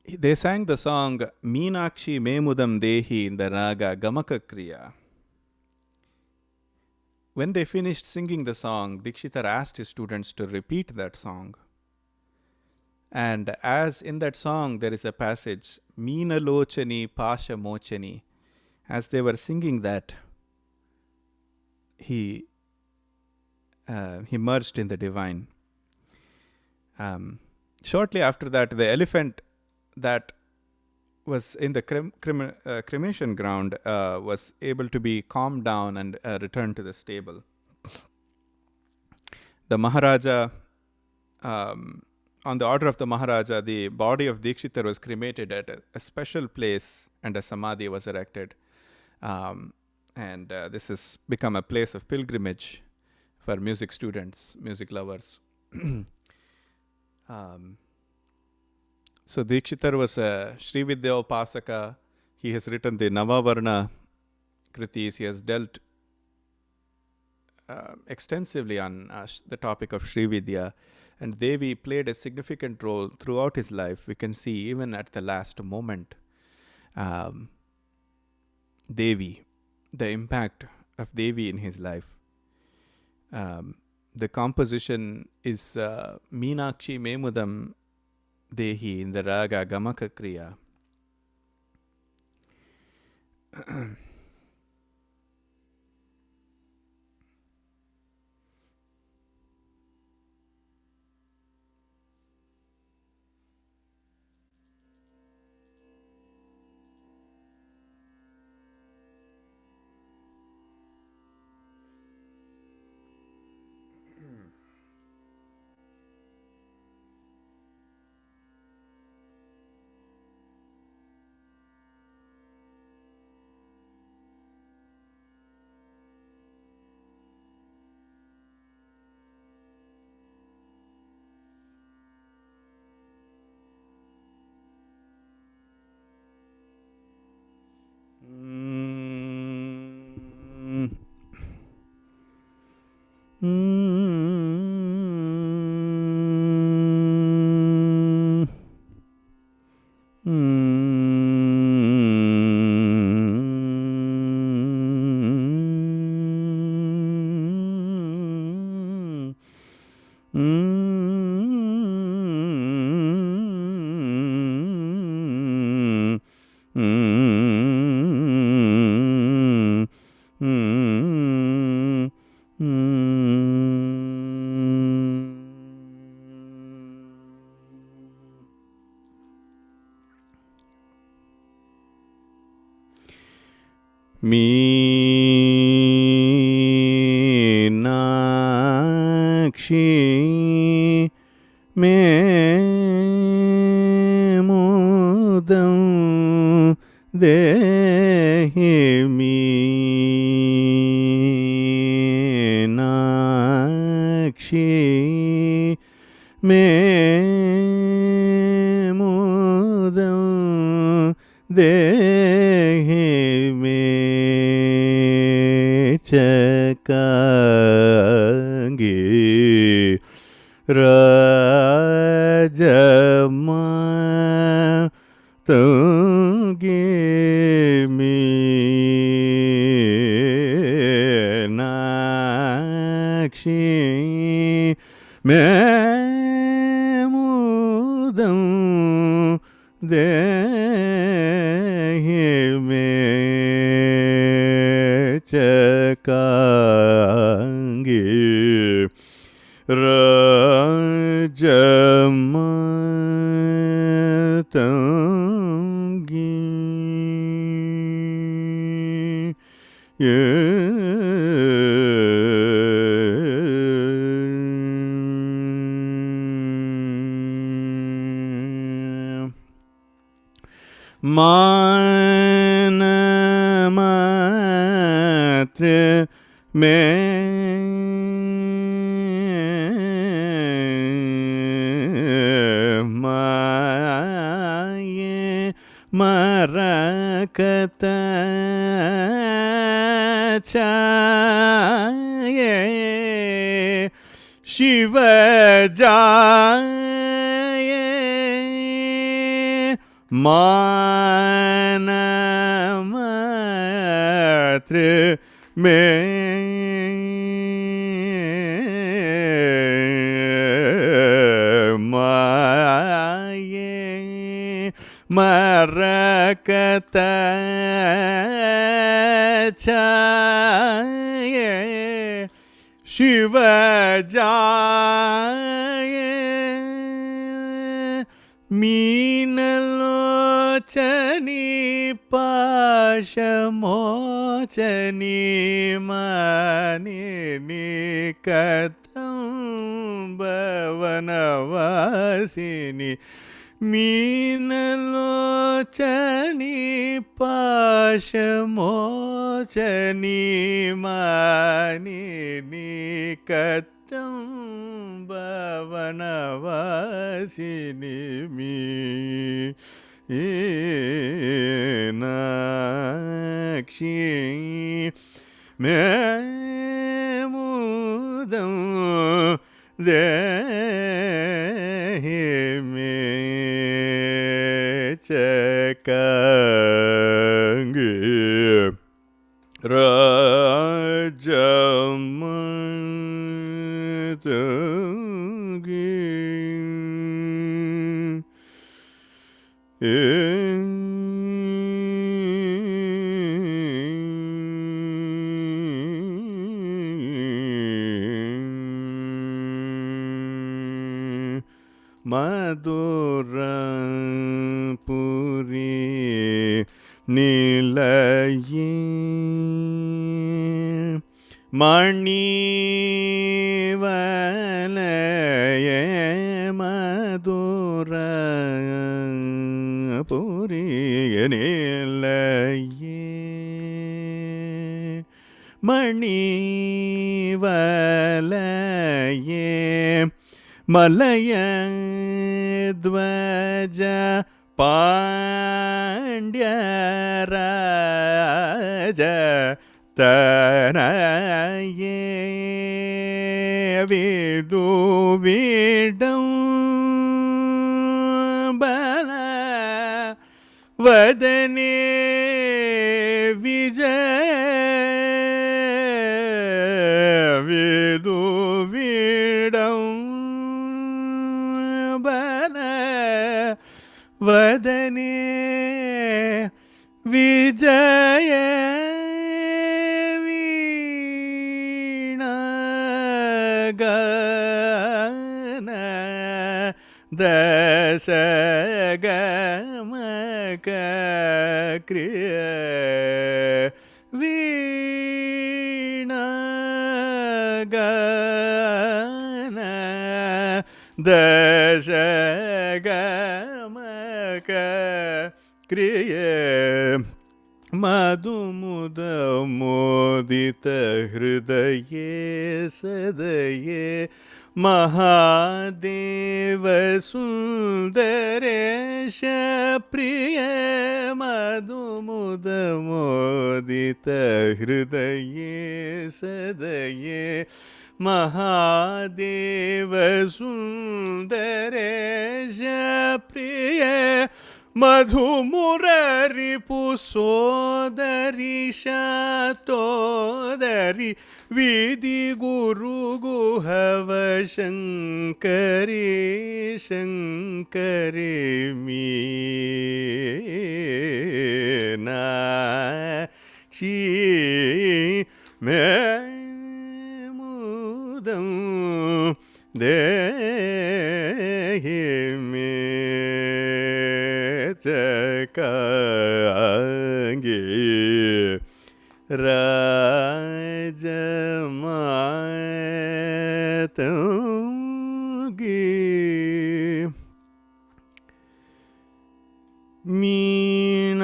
They sang the song Meenakshi Memudam Dehi in the raga Gamaka Kriya. When they finished singing the song, Dikshitar asked his students to repeat that song. And as in that song there is a passage, Meena Lochani Pasha Mochani. As they were singing that, he merged in the divine. Shortly after that, the elephant that was in the cremation ground was able to be calmed down and returned to the stable. The Maharaja, on the order of the Maharaja, the body of Dikshitar was cremated at a special place and a samadhi was erected. And this has become a place of pilgrimage for music students, music lovers. So Dikshitar was a Sri Vidya Upasaka. He has written the Navavarna Kritis. He has dealt extensively on the topic of Sri Vidya. And Devi played a significant role throughout his life. We can see even at the last moment, Devi, the impact of Devi in his life. The composition is Meenakshi Memudam Dehi in the raga Gamaka Kriya. Meenakshi Memudam Dehi Meenakshi Memudam Dehi Chakangi Rajama Tungi Meenakshi Memudam Dehi Me Chakangi Rajamatangi Manamatra me maye marakata chaye Shiva jaye Manamatra me maye marakata chaye Shiva jaye Meenalochani pashamochani manini katam bhavanavasini Meenalochani pashamochani manini katam Bhavanavasini Meenakshi Memudam Dehi Me Chakangi Rajamatangi Madhurapuri Nilayi Mani Valaye Madhurapuri Nilayi Mani Valaye Malaya Dvaja Pandya Raja Tanaye Vidu Vidam Bala Vadane Vijay Vidu Vidam Bala Vadane Vijaya Gana Dasagamaka Kriya Veena Gana Dasagamaka Kriya Madhumuda Modita Hridaye Sadaye Mahadev Sundresh प्रिय मधुमुद मोदित हृदये सदये महादेव सुन्दरेश प्रिय मधुमुररिपु सोदरि शातोदरि विधि गुरु गुहव शङ्करि शङ्करि मीनाक्षी मे मुदं देहि मे चकांगी राजमातंगी Meenakshi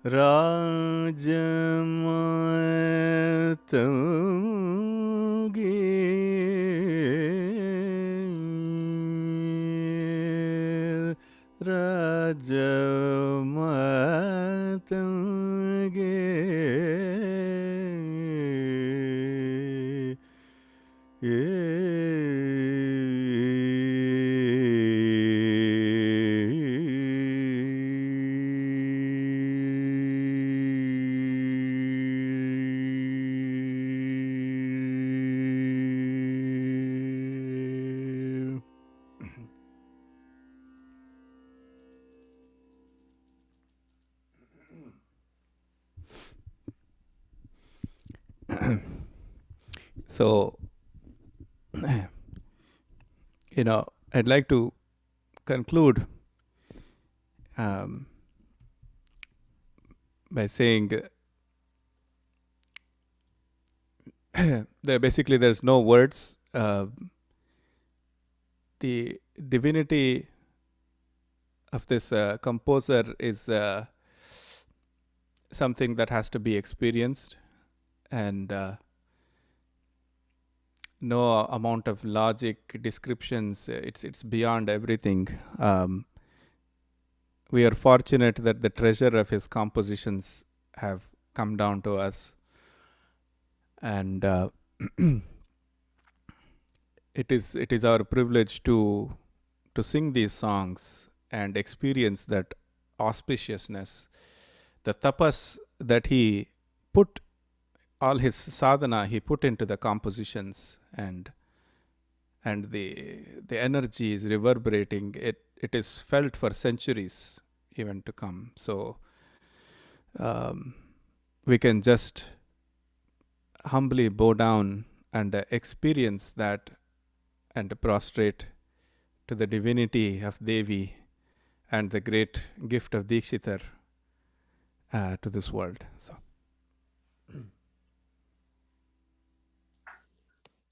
राजमातंगी So, I'd like to conclude by saying that basically there's no words. The divinity of this composer is something that has to be experienced, and no amount of logic descriptions. It's beyond everything. We are fortunate that the treasure of his compositions have come down to us, and it is our privilege to sing these songs and experience that auspiciousness, the tapas that he put, all his sadhana he put into the compositions, and the energy is reverberating. It is felt for centuries even to come. So we can just humbly bow down and experience that and prostrate to the divinity of Devi and the great gift of Dikshitar to this world. So.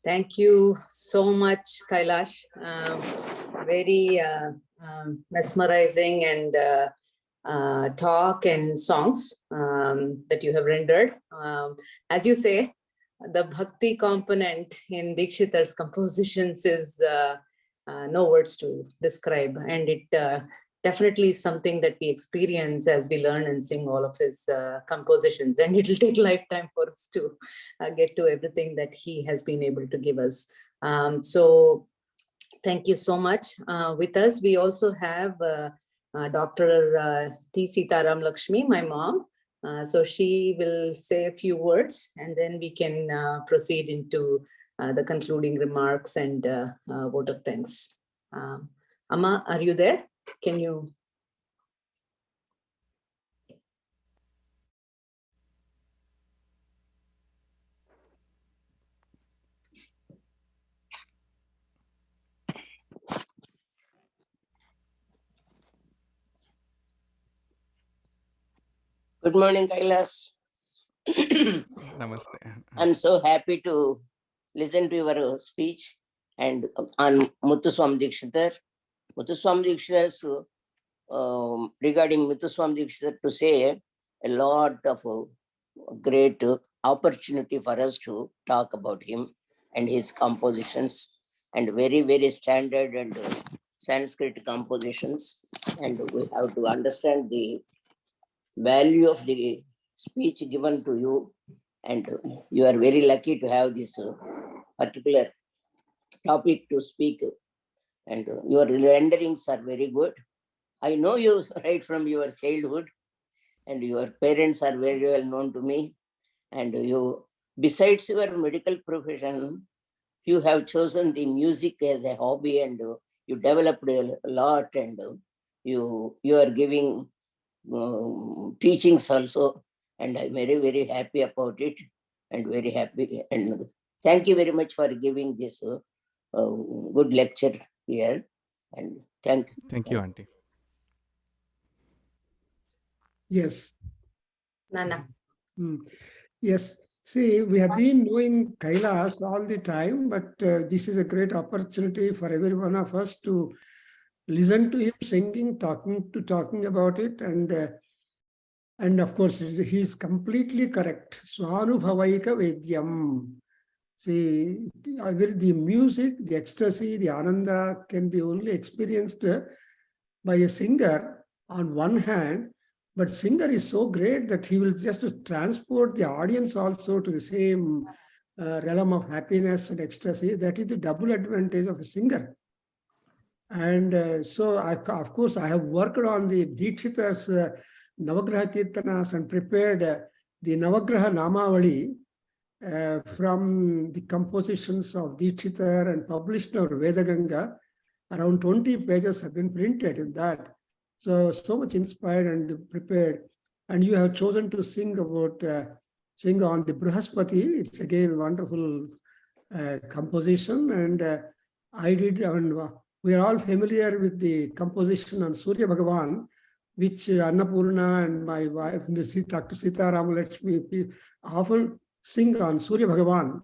Thank you so much, Kailash. Very mesmerizing and talk and songs that you have rendered. As you say, the bhakti component in Dikshitar's compositions is no words to describe, and it definitely is something that we experience as we learn and sing all of his compositions, and it will take lifetime for us to get to everything that he has been able to give us. So thank you so much. With us, we also have Dr. T. Sitaram Lakshmi, my mom. So she will say a few words, and then we can proceed into the concluding remarks and vote of thanks. Amma, are you there? Can you? Good morning, Kailash. Namaste. I'm so happy to listen to your speech and on Muthuswami Dikshitar. Muthuswami Dikshitar's, regarding Muthuswami Dikshitar, to say a lot of great opportunity for us to talk about him and his compositions, and very, very standard and Sanskrit compositions. And we have to understand the value of the speech given to you. And you are very lucky to have this particular topic to speak. And your renderings are very good. I know you right from your childhood, and your parents are very well known to me. And you, besides your medical profession, you have chosen the music as a hobby, and you developed a lot, and you are giving teachings also, and I'm very, very happy about it, and very happy. And thank you very much for giving this good lecture here. And thank you. Thank you, Auntie. Yes. Nana. Yes. See, we have been knowing Kailas all the time, but this is a great opportunity for every one of us to listen to him singing, talking about it, and of course he is completely correct. Swanubhavaika Vedyam. See, with the music, the ecstasy, the ananda can be only experienced by a singer on one hand, but singer is so great that he will just transport the audience also to the same realm of happiness and ecstasy. That is the double advantage of a singer. And so, of course, I have worked on the Dikshita's Navagraha Kirtanas and prepared the Navagraha Namavali from the compositions of Dikshita and published in our Veda Ganga. Around 20 pages have been printed in that. So much inspired and prepared. And you have chosen to sing about, sing on the Brihaspati. It's again wonderful composition. And I did, we are all familiar with the composition on Surya Bhagavan, which Annapurna and my wife, Dr. Sita Ramalakshmi, often sing on Surya Bhagavan,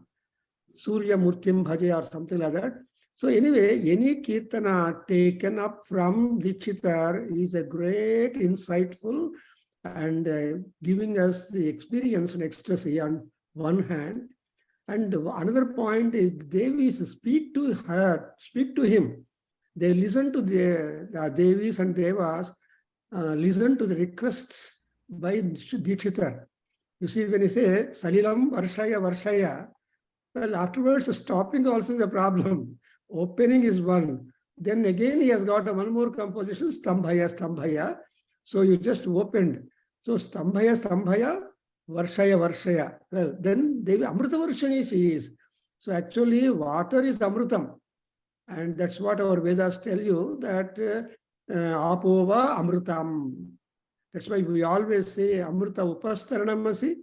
Surya Murtim Bhaje or something like that. So anyway, any kirtana taken up from Dikshitar is a great, insightful, and giving us the experience and ecstasy on one hand. And another point is Devis speak to her, speak to him. They listen to the Devis and Devas, listen to the requests by Dikshitar. You see, when you say Salilam Varshaya Varshaya, well, afterwards stopping also is a problem. Opening is one. Then again he has got one more composition, Stambhaya, Stambhaya. So you just opened. So Stambhaya, Stambhaya, Varshaya, Varshaya. Well, then Devi Amrita Varshani she is. So actually water is Amritam. And that's what our Vedas tell you, that Apova Amritam. That's why we always say Amrita Upastaranamasi,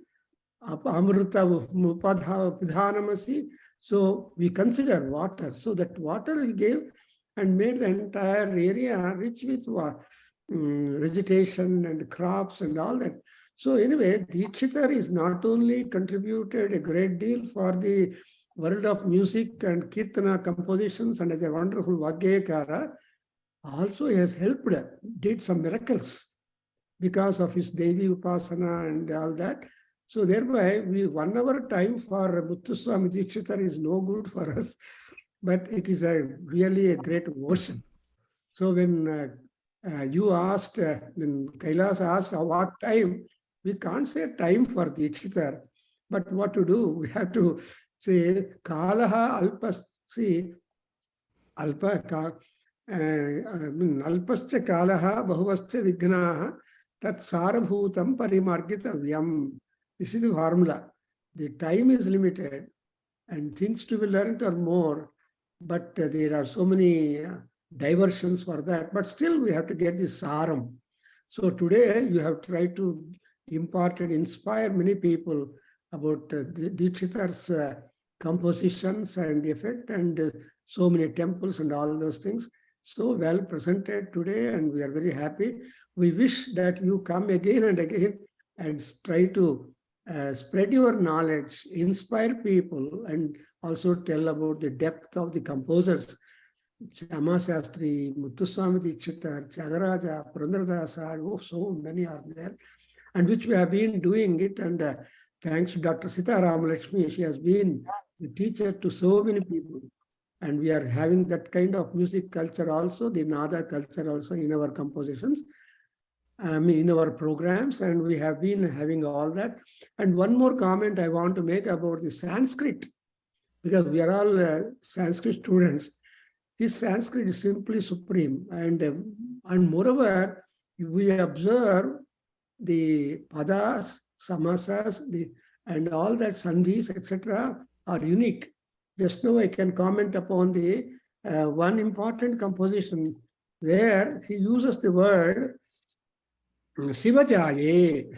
Amrita Upadhanamasi. So we consider water. So that water he gave and made the entire area rich with vegetation and crops and all that. So anyway, Dikshitar is not only contributed a great deal for the world of music and Kirtana compositions and as a wonderful Vagyakara, also he has helped, did some miracles because of his Devi Upasana and all that. So thereby, 1 hour time for Muthuswami Dikshitar is no good for us, but it is really a great emotion. So when you asked, when Kailas asked what time, we can't say time for Dikshitar, but what to do? We have to say, Kalaha Alpas, see, Alpascha Kalaha Bahuvascha Vignaha Tat Sarabhutam Parimargitavyam. This is the formula. The time is limited and things to be learned are more, but there are so many diversions for that. But still we have to get the saram. So today you have tried to impart and inspire many people about Dikshitar's compositions and the effect and so many temples and all those things. So well presented today and we are very happy. We wish that you come again and again and try to spread your knowledge, inspire people, and also tell about the depth of the composers. Chama Shastri, Muthuswami Dikshitar, Tyagaraja, Purandaradasa, oh, so many are there, and which we have been doing it. And thanks to Dr. Sita Ramalakshmi, she has been the teacher to so many people. And we are having that kind of music culture also, the Nada culture also in our compositions, in our programs, and we have been having all that. And one more comment I want to make about the Sanskrit, because we are all Sanskrit students. This Sanskrit is simply supreme, and moreover, we observe the padas, samasas, and all that sandhis, etc., are unique. Just now I can comment upon the one important composition where he uses the word Sivajaye.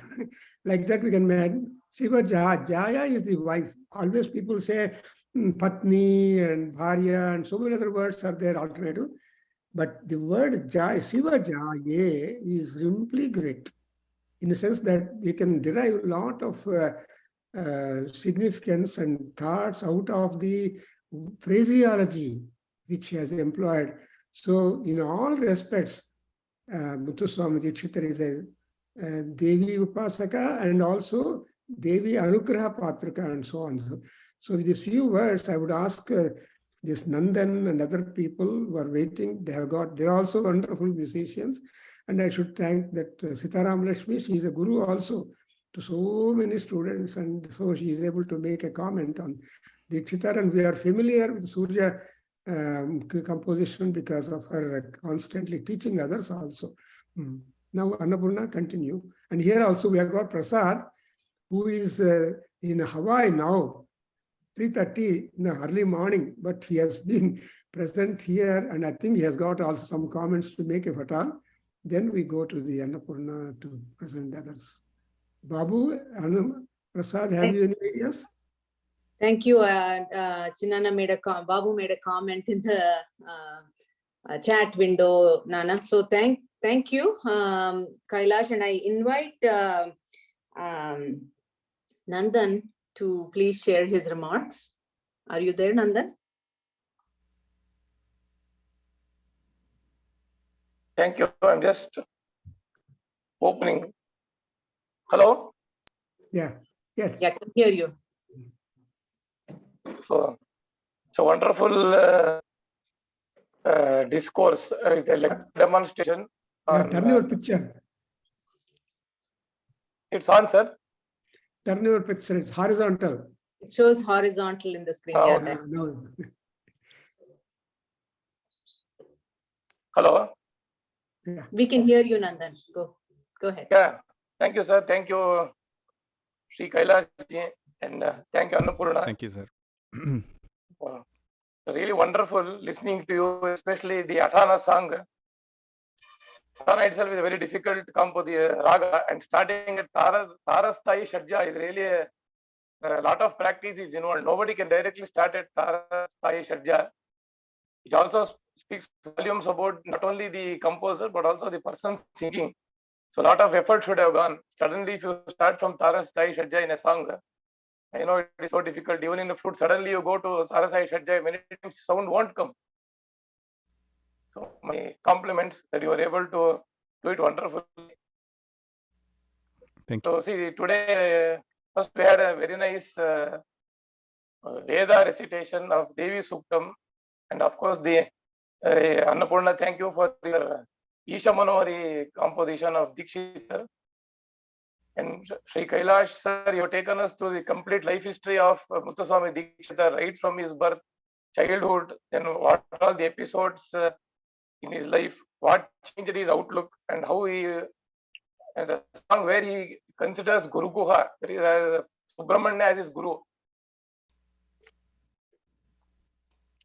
Like that we can add Sivaja. Jaya is the wife. Always people say Patni and Bharya and so many other words are there alternative. But the word Jaya, Sivajaye is simply great, in the sense that we can derive a lot of significance and thoughts out of the phraseology which he has employed. So in all respects, Muthuswami Dikshitar is a Devi Upasaka and also Devi Anugraha Patrika and so on. So with these few words, I would ask this Nandan and other people who are waiting, they're also wonderful musicians. And I should thank that Sitaram Lakshmi, she is a guru also to so many students, and so she is able to make a comment on Dikshitar, and we are familiar with Surya composition because of her constantly teaching others also. Now Annapurna, continue. And here also we have got Prasad, who is in Hawaii now, 3:30 in the early morning, but he has been present here, and I think he has got also some comments to make, if at all. Then we go to the Annapurna to present the others. Babu, Prasad, have you any ideas? Thank you. Chinana Babu made a comment in the chat window, Nana. So thank you, Kailash, and I invite Nandan to please share his remarks. Are you there, Nandan? Thank you. I'm just opening. Hello? Yeah. Yes. Yeah, I can hear you. So it's a wonderful discourse with a demonstration. Turn your picture. It's on, sir. Turn your picture. It's horizontal. It shows horizontal in the screen. Oh, Yeah, okay. No. Hello? Yeah. we can hear you, Nandan. Go ahead. Yeah. Thank you, sir. Thank you, Sri Kailash ji, and thank you, Annapurna. Thank you, sir. Really wonderful listening to you, especially the Adhyayana song. Adhyayana itself is a very difficult composition, raga, and starting at Tarasthai Shadja is really a lot of practice is involved. Nobody can directly start at Tarasthai Shadja. It also speaks volumes about not only the composer but also the person singing. So a lot of effort should have gone. Suddenly, if you start from Tarasthai Shadja in a song, I know it is so difficult. Even in the flute, suddenly you go to Tarasthai Shadja, many times sound won't come. So my compliments that you were able to do it wonderfully. Thank you. So see, today first we had a very nice Veda recitation of Devi Suktam, and of course the Annapurna, thank you for your Isha Manohari composition of Dikshitar. And Sri Kailash sir, you have taken us through the complete life history of Muthuswami Dikshitar, right from his birth, childhood, then what all the episodes in his life, what changed his outlook, and how he, and the song where he considers Guru Guha, that is Subramanya as his Guru.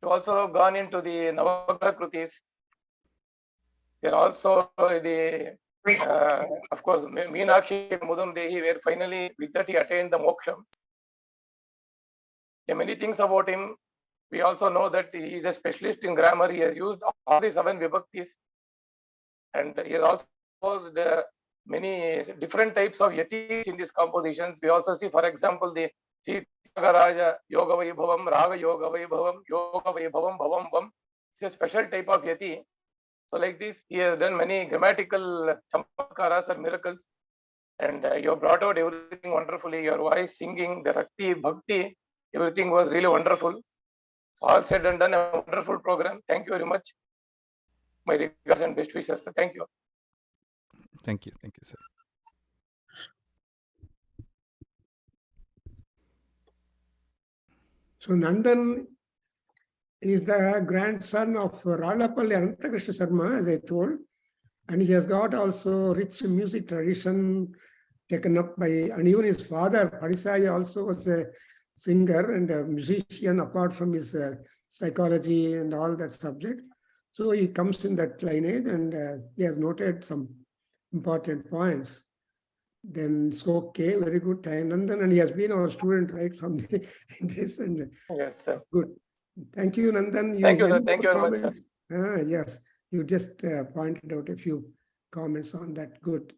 You also gone into the Navagraha Krutis. Then also the, of course, Meenakshi Mudam Dehi, where finally with that he attained the moksha. There are many things about him. We also know that he is a specialist in grammar. He has used all the 7 vibhaktis, and he has also used many different types of yatis in these compositions. We also see, for example, the Raja Yoga Vaibhavam, Raga Yoga Vaibhavam, Yoga Vaibhavam, Bhavam Vam, It's a special type of yati. So like this, he has done many grammatical chamatkaras or miracles. And you have brought out everything wonderfully. Your voice, singing, the Rakti, Bhakti, everything was really wonderful. So all said and done, a wonderful program. Thank you very much. My regards and best wishes. Thank you. Thank you, sir. So Nandan is the grandson of Ralapalli Anantakrishna Sharma, as I told, and he has got also rich music tradition taken up by, and even his father, Padisai, also was a singer and a musician apart from his psychology and all that subject. So he comes in that lineage and he has noted some important points. Then it's okay, very good, Nandan, and he has been our student right from the this and Yes, sir. good. Thank you, Nandan. Thank you, sir. many Thank you more very much, sir. Yes, you just pointed out a few comments on that. Good.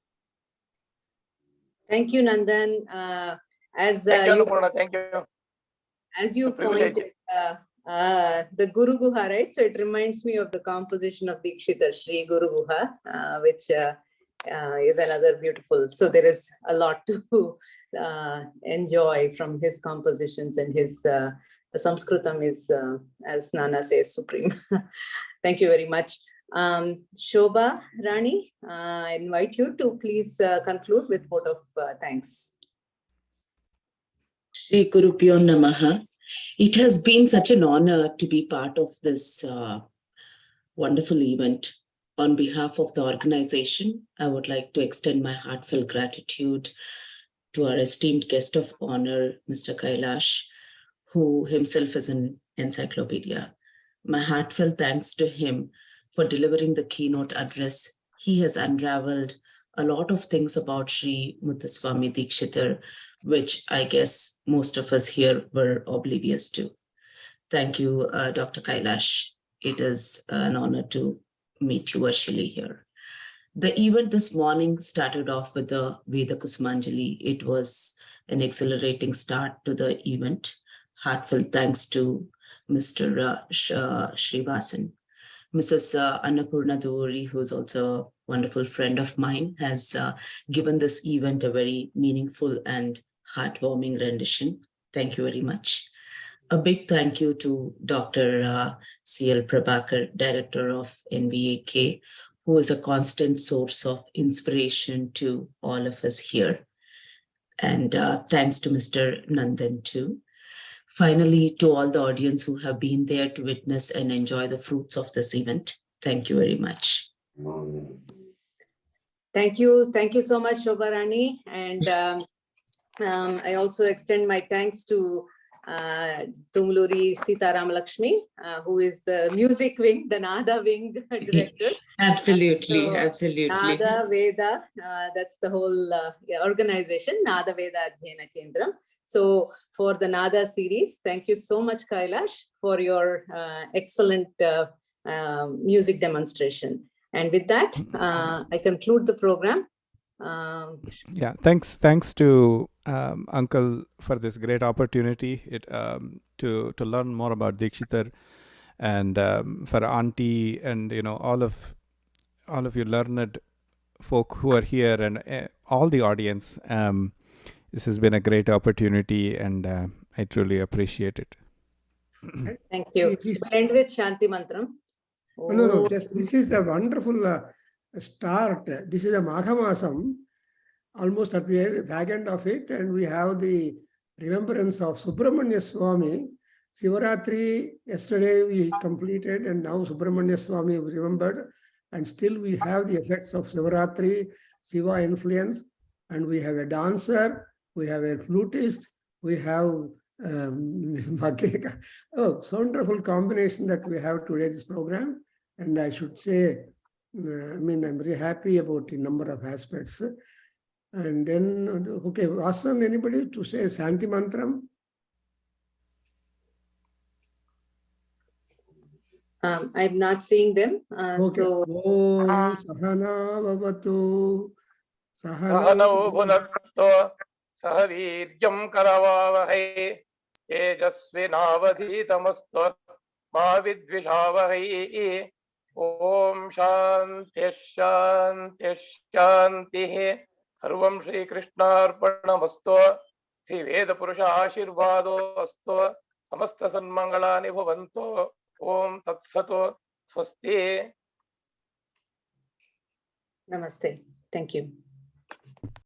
Thank you, Nandan. As Thank you, you Annapurna. Thank you. As you The privilege. pointed, the Guru Guha, right? So it reminds me of the composition of Dikshitar, Sri Guru Guha, which is another beautiful. So there is a lot to enjoy from his compositions, and his the Sanskritam is, as Nana says, supreme. Thank you very much. Shobha Rani, I invite you to please conclude with vote of thanks. Shri Gurubhyo Namaha. It has been such an honor to be part of this wonderful event. On behalf of the organization, I would like to extend my heartfelt gratitude to our esteemed guest of honor, Mr. Kailash, who himself is an encyclopedia. My heartfelt thanks to him for delivering the keynote address. He has unraveled a lot of things about Sri Muthuswami Dikshitar, which I guess most of us here were oblivious to. Thank you, Dr. Kailash. It is an honor to meet you virtually here. The event this morning started off with the Veda Kusumanjali. It was an exhilarating start to the event. Heartfelt thanks to Mr. Srivasan. Mrs. Annapurna Duri, who's also a wonderful friend of mine, has given this event a very meaningful and heartwarming rendition. Thank you very much. A big thank you to Dr. C.L. Prabhakar, Director of NVAK, who is a constant source of inspiration to all of us here. And thanks to Mr. Nandan too. Finally, to all the audience who have been there to witness and enjoy the fruits of this event, thank you very much. Thank you. Thank you so much, Shobha Rani. And I also extend my thanks to Tumluri Sitaram Lakshmi, who is the music wing, the Nada wing director. Absolutely, So, absolutely. Nada Veda, that's the whole organization, Nada Veda Adhyayana Kendra. So for the Nada series, thank you so much, Kailash, for your excellent music demonstration. And with that, I conclude the program. Yeah, thanks to Uncle for this great opportunity to learn more about Dikshitar, and for Auntie and all of you learned folk who are here, and all the audience. This has been a great opportunity, and I truly appreciate it. Thank you. We'll end with Shanti Mantram. No, this is a wonderful start. This is a Maghamasam, almost at the back end of it, and we have the remembrance of Subramanya Swami. Sivaratri, yesterday we completed, and now Subramanya Swami remembered, and still we have the effects of Sivaratri, Siva influence, and we have a dancer, we have a flutist, we have wonderful combination that we have today, this program. And I should say, I'm very happy about a number of aspects. And then, okay, Vasan, anybody to say Shanti Mantram? I'm not seeing them. Okay. So Om Sahana Vavatu Sahanau Bhunakto Sahaviryam Karavavahe Tejasvinavadhitamastu मा विद्विषावहै। ओम शांति शांति शांति। सर्वं श्री कृष्णार्पणमस्तु। श्री वेद पुरुष आशीर्वादो अस्तु। समस्त सन्मंगलानि भवन्तु। ओम तत्सत्। स्वस्ति। Namaste. Thank you.